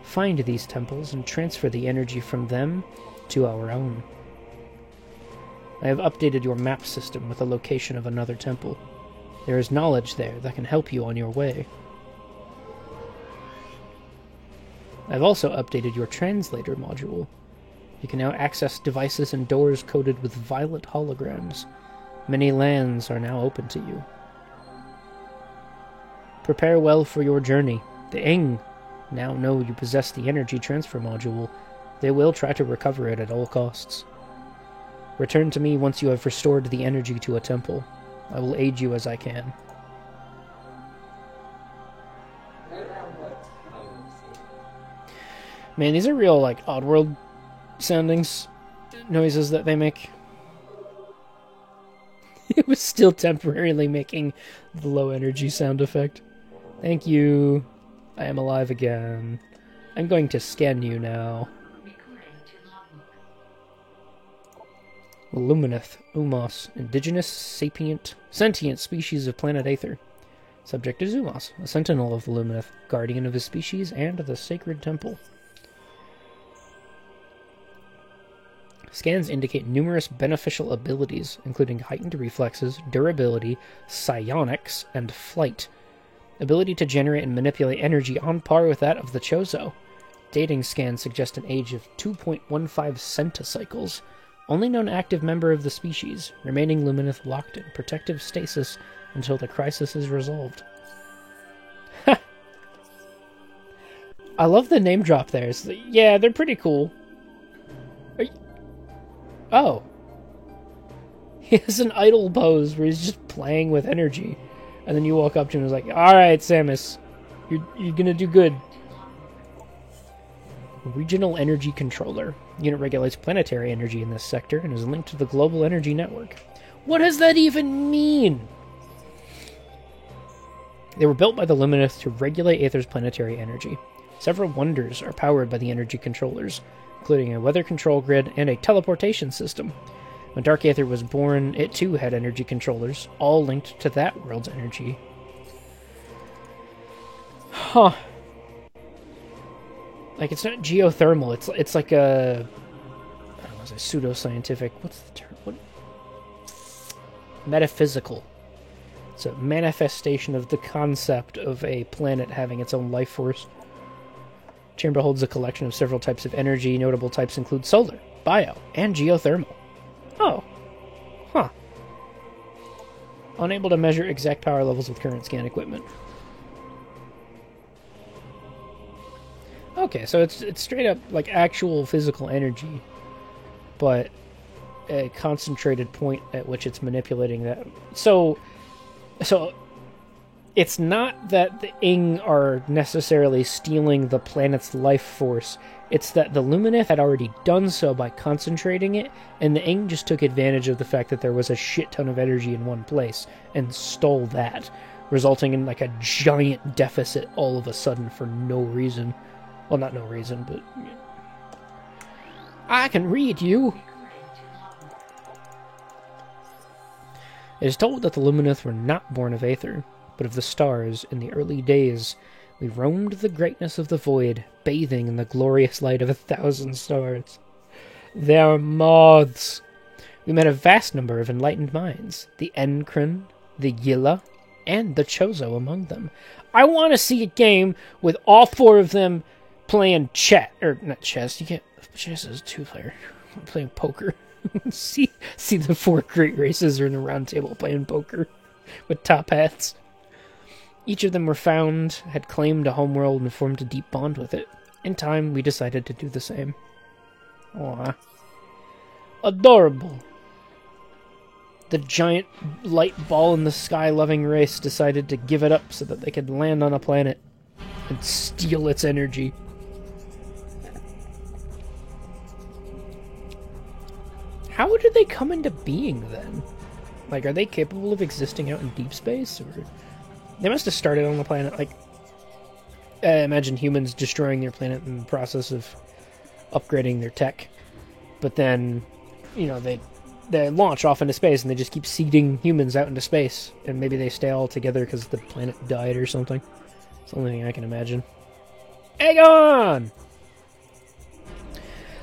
S1: Find these temples and transfer the energy from them to our own. I have updated your map system with the location of another temple. There is knowledge there that can help you on your way. I've also updated your translator module. You can now access devices and doors coded with violet holograms. Many lands are now open to you. Prepare well for your journey. The Ing now know you possess the energy transfer module. They will try to recover it at all costs. Return to me once you have restored the energy to a temple. I will aid you as I can. Man, these are real, like, Oddworld soundings, noises that they make. It was still temporarily making the low energy sound effect. Thank you. I am alive again. I'm going to scan you now. Lumineth, Umos, indigenous, sentient species of planet Aether. Subject is Umos, a sentinel of the Lumineth, guardian of his species and the sacred temple. Scans indicate numerous beneficial abilities, including heightened reflexes, durability, psionics, and flight. Ability to generate and manipulate energy on par with that of the Chozo. Dating scans suggest an age of 2.15 centicycles. Only known active member of the species, remaining Lumineth locked in protective stasis until the crisis is resolved. I love the name drop there. Yeah, they're pretty cool. Oh. He has an idle pose where he's just playing with energy. And then you walk up to him and he's like, alright, Samus, you're gonna do good. Regional Energy Controller. Unit regulates planetary energy in this sector and is linked to the global energy network. What does that even mean? They were built by the Lumineth to regulate Aether's planetary energy. Several wonders are powered by the energy controllers, including a weather control grid and a teleportation system. When Dark Aether was born, it too had energy controllers, all linked to that world's energy. Huh. Like, it's not geothermal, it's like a... I don't know, it's a pseudoscientific... What's the term? What? Metaphysical. It's a manifestation of the concept of a planet having its own life force. Chamber holds a collection of several types of energy. Notable types include solar, bio, and geothermal. Oh. Huh. Unable to measure exact power levels with current scan equipment. Okay, so it's straight up like actual physical energy, but a concentrated point at which it's manipulating that. So It's not that the Ing are necessarily stealing the planet's life force. It's that the Lumineth had already done so by concentrating it, and the Ing just took advantage of the fact that there was a shit ton of energy in one place and stole that, resulting in like a giant deficit all of a sudden for no reason. Well, not no reason, but... I can read you! It is told that the Lumineth were not born of Aether, but of the stars. In the early days, we roamed the greatness of the void, bathing in the glorious light of 1,000 stars. They are moths. We met a vast number of enlightened minds, the Enkren, the Yilla, and the Chozo among them. I want to see a game with all four of them playing not chess. You can't. Chess is 2-player. Playing poker. see the four great races are in a round table playing poker with top hats. Each of them were found, had claimed a homeworld, and formed a deep bond with it. In time, we decided to do the same. Aww. Adorable. The giant light ball in the sky loving race decided to give it up so that they could land on a planet and steal its energy. How did they come into being then? Like, are they capable of existing out in deep space? Or they must have started on the planet, like, imagine humans destroying their planet in the process of upgrading their tech. But then, you know, they launch off into space and they just keep seeding humans out into space. And maybe they stay all together because the planet died or something. It's the only thing I can imagine. Aegon!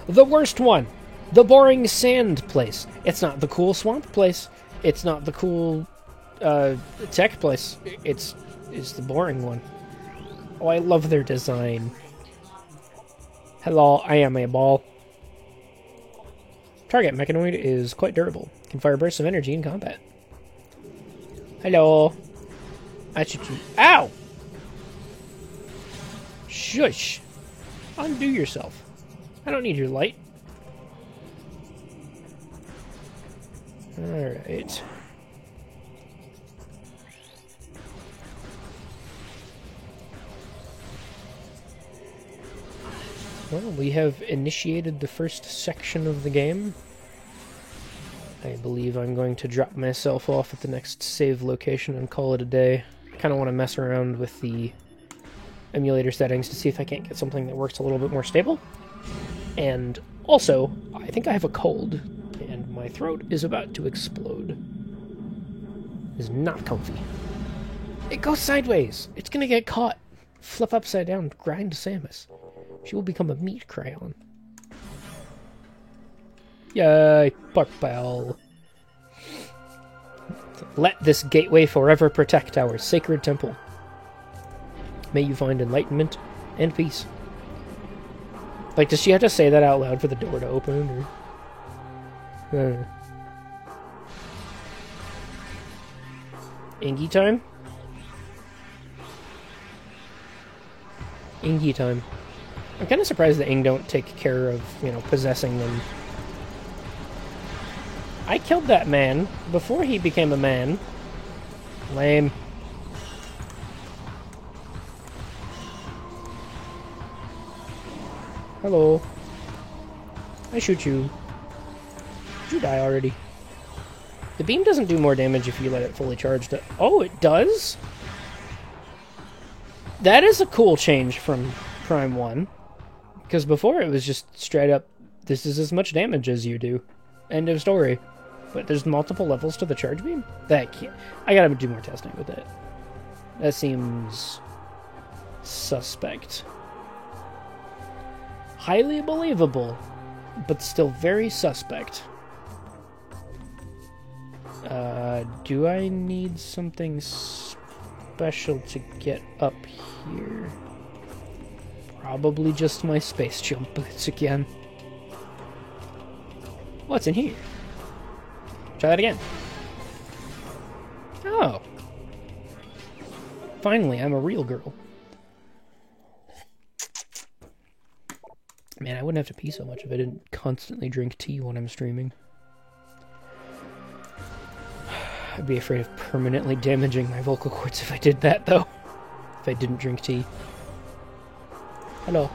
S1: The worst one. The boring sand place. It's not the cool swamp place. It's not the cool tech place. It's the boring one. Oh, I love their design. Hello, I am a ball. Target mechanoid is quite durable. Can fire bursts of energy in combat. Hello. I shoot you. Ow! Shush. Undo yourself. I don't need your light. Alright. Well, we have initiated the first section of the game. I believe I'm going to drop myself off at the next save location and call it a day. I kind of want to mess around with the emulator settings to see if I can't get something that works a little bit more stable. And also, I think I have a cold, and my throat is about to explode. It is not comfy. It goes sideways! It's gonna get caught! Flip upside down, grind Samus. She will become a meat crayon. Yay! Purple! Let this gateway forever protect our sacred temple. May you find enlightenment and peace. Like, does she have to say that out loud for the door to open, or... Ingy time? Ingy time. I'm kind of surprised the Ing don't take care of, you know, possessing them. I killed that man before he became a man. Lame. Hello. I shoot you. Did you die already? The beam doesn't do more damage if you let it fully charged. Oh, it does? That is a cool change from Prime 1. Because before it was just straight up, this is as much damage as you do. End of story. But there's multiple levels to the charge beam? That can't... I gotta do more testing with it. That seems... suspect. Highly believable, but still very suspect. Do I need something special to get up here? Probably just my space jump boots again. What's in here? Try that again. Oh. Finally, I'm a real girl. Man, I wouldn't have to pee so much if I didn't constantly drink tea when I'm streaming. I'd be afraid of permanently damaging my vocal cords if I did that, though. If I didn't drink tea. Hello.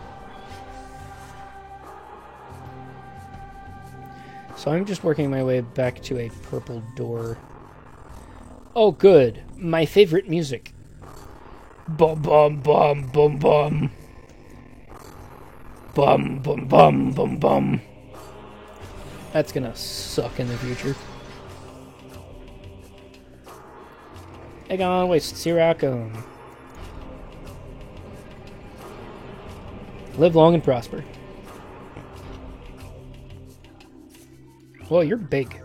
S1: So I'm just working my way back to a purple door. Oh, good. My favorite music. Bum bum bum bum bum. Bum bum bum bum bum. That's gonna suck in the future. Aegon wastes Siracum. Live long and prosper. Well, you're big.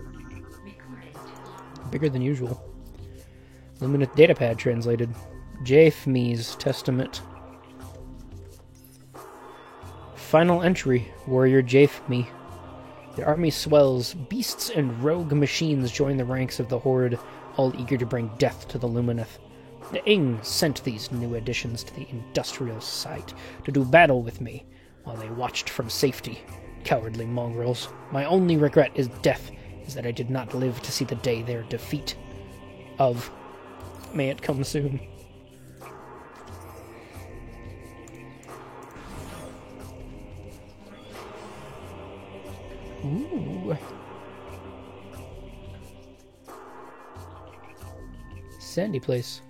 S1: Bigger than usual. Lumineth Datapad translated. Japhme's Testament. Final entry. Warrior Japhme. The army swells. Beasts and rogue machines join the ranks of the Horde, all eager to bring death to the Lumineth. The Ing sent these new additions to the industrial site to do battle with me, while they watched from safety. Cowardly mongrels. My only regret is death, is that I did not live to see the day their defeat. May it come soon. Ooh. Sandy place.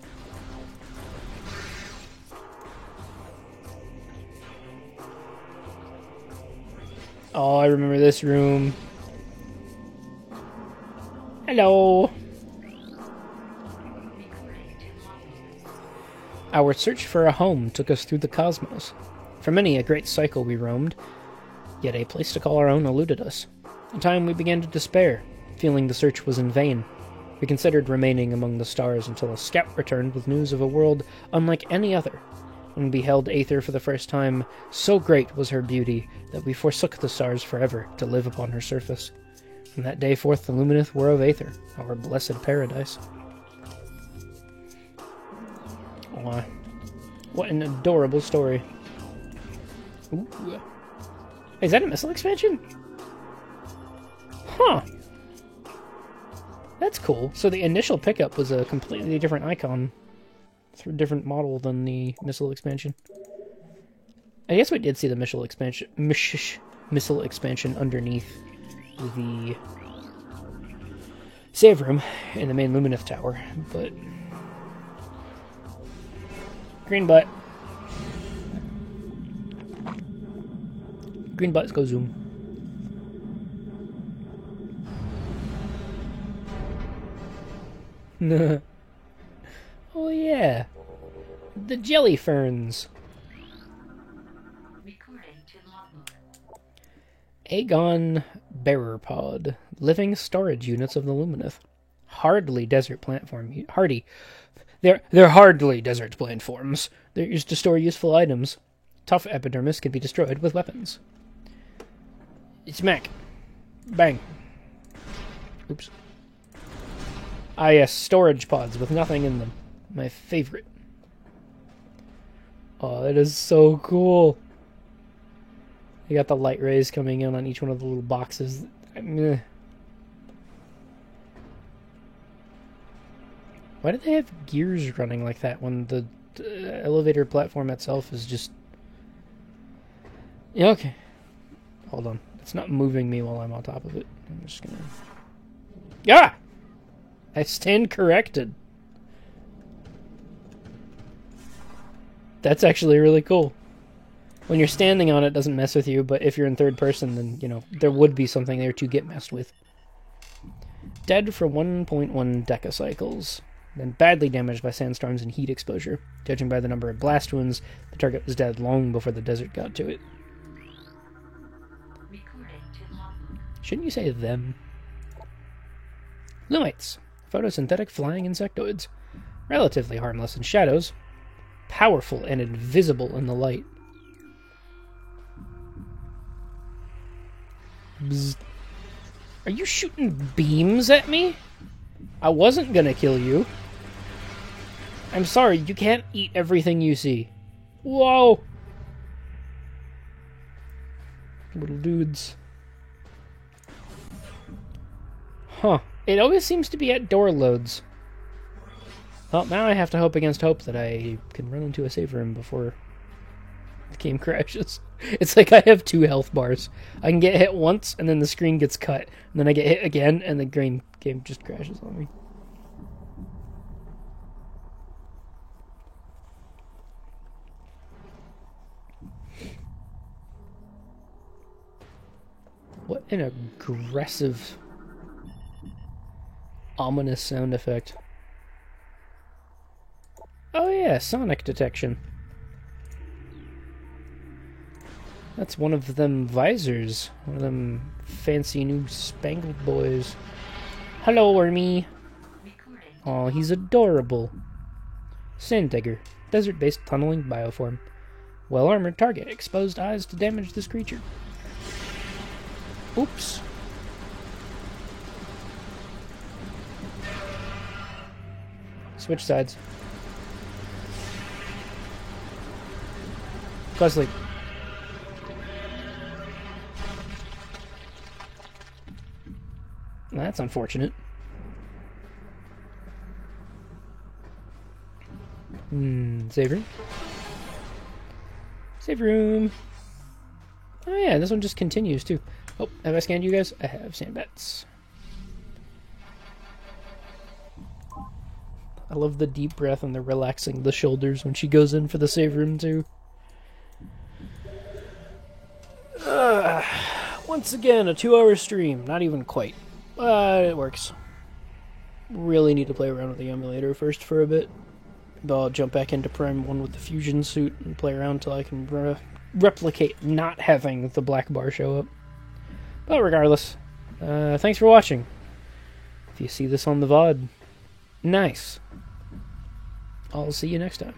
S1: Oh, I remember this room. Hello. Our search for a home took us through the cosmos. For many a great cycle we roamed, yet a place to call our own eluded us. In time we began to despair, feeling the search was in vain. We considered remaining among the stars until a scout returned with news of a world unlike any other. When we beheld Aether for the first time, so great was her beauty that we forsook the stars forever to live upon her surface. From that day forth the Lumineth were of Aether, our blessed paradise. Aw, what an adorable story. Ooh. Is that a missile expansion? Huh. That's cool. So the initial pickup was a completely different icon. It's a different model than the missile expansion. I guess we did see the missile expansion underneath the save room in the main Lumineth tower, but green butt. Green butts go zoom. Oh yeah, the jelly ferns. Aegon Bearer Pod, living storage units of the Lumineth. Hardly desert plant form. They're hardly desert plant forms. They're used to store useful items. Tough epidermis can be destroyed with weapons. Smack. Bang. Oops. Ah yes, storage pods with nothing in them. My favorite. Oh, that is so cool. You got the light rays coming in on each one of the little boxes. Why do they have gears running like that when the elevator platform itself is just... Yeah, okay. Hold on. It's not moving me while I'm on top of it. I'm just gonna... Yeah! I stand corrected. That's actually really cool. When you're standing on it, it doesn't mess with you, but if you're in third person, then, you know, there would be something there to get messed with. Dead for 1.1 decacycles. Then badly damaged by sandstorms and heat exposure. Judging by the number of blast wounds, the target was dead long before the desert got to it. Shouldn't you say them? Lumites. Photosynthetic flying insectoids. Relatively harmless in shadows. Powerful and invisible in the light. Bzz. Are you shooting beams at me? I wasn't gonna kill you. I'm sorry, you can't eat everything you see. Whoa! Little dudes. Huh. It always seems to be at door loads. Well, now I have to hope against hope that I can run into a save room before the game crashes. It's like I have 2 health bars. I can get hit once, and then the screen gets cut. And then I get hit again, and the game just crashes on me. What an aggressive, ominous sound effect. Oh yeah, sonic detection. That's one of them visors. One of them fancy new spangled boys. Hello, Wormy. Oh, he's adorable. Sand Digger. Desert-based tunneling bioform. Well-armored target. Exposed eyes to damage this creature. Oops. Switch sides. Go to sleep. That's unfortunate. Save room. Save room. Oh yeah, this one just continues too. Oh, have I scanned you guys? I have sandbats. I love the deep breath and the relaxing the shoulders when she goes in for the save room too. Once again, a 2-hour stream. Not even quite. It works. Really need to play around with the emulator first for a bit. But I'll jump back into Prime 1 with the fusion suit and play around until I can replicate not having the black bar show up. But regardless, thanks for watching. If you see this on the VOD, nice. I'll see you next time.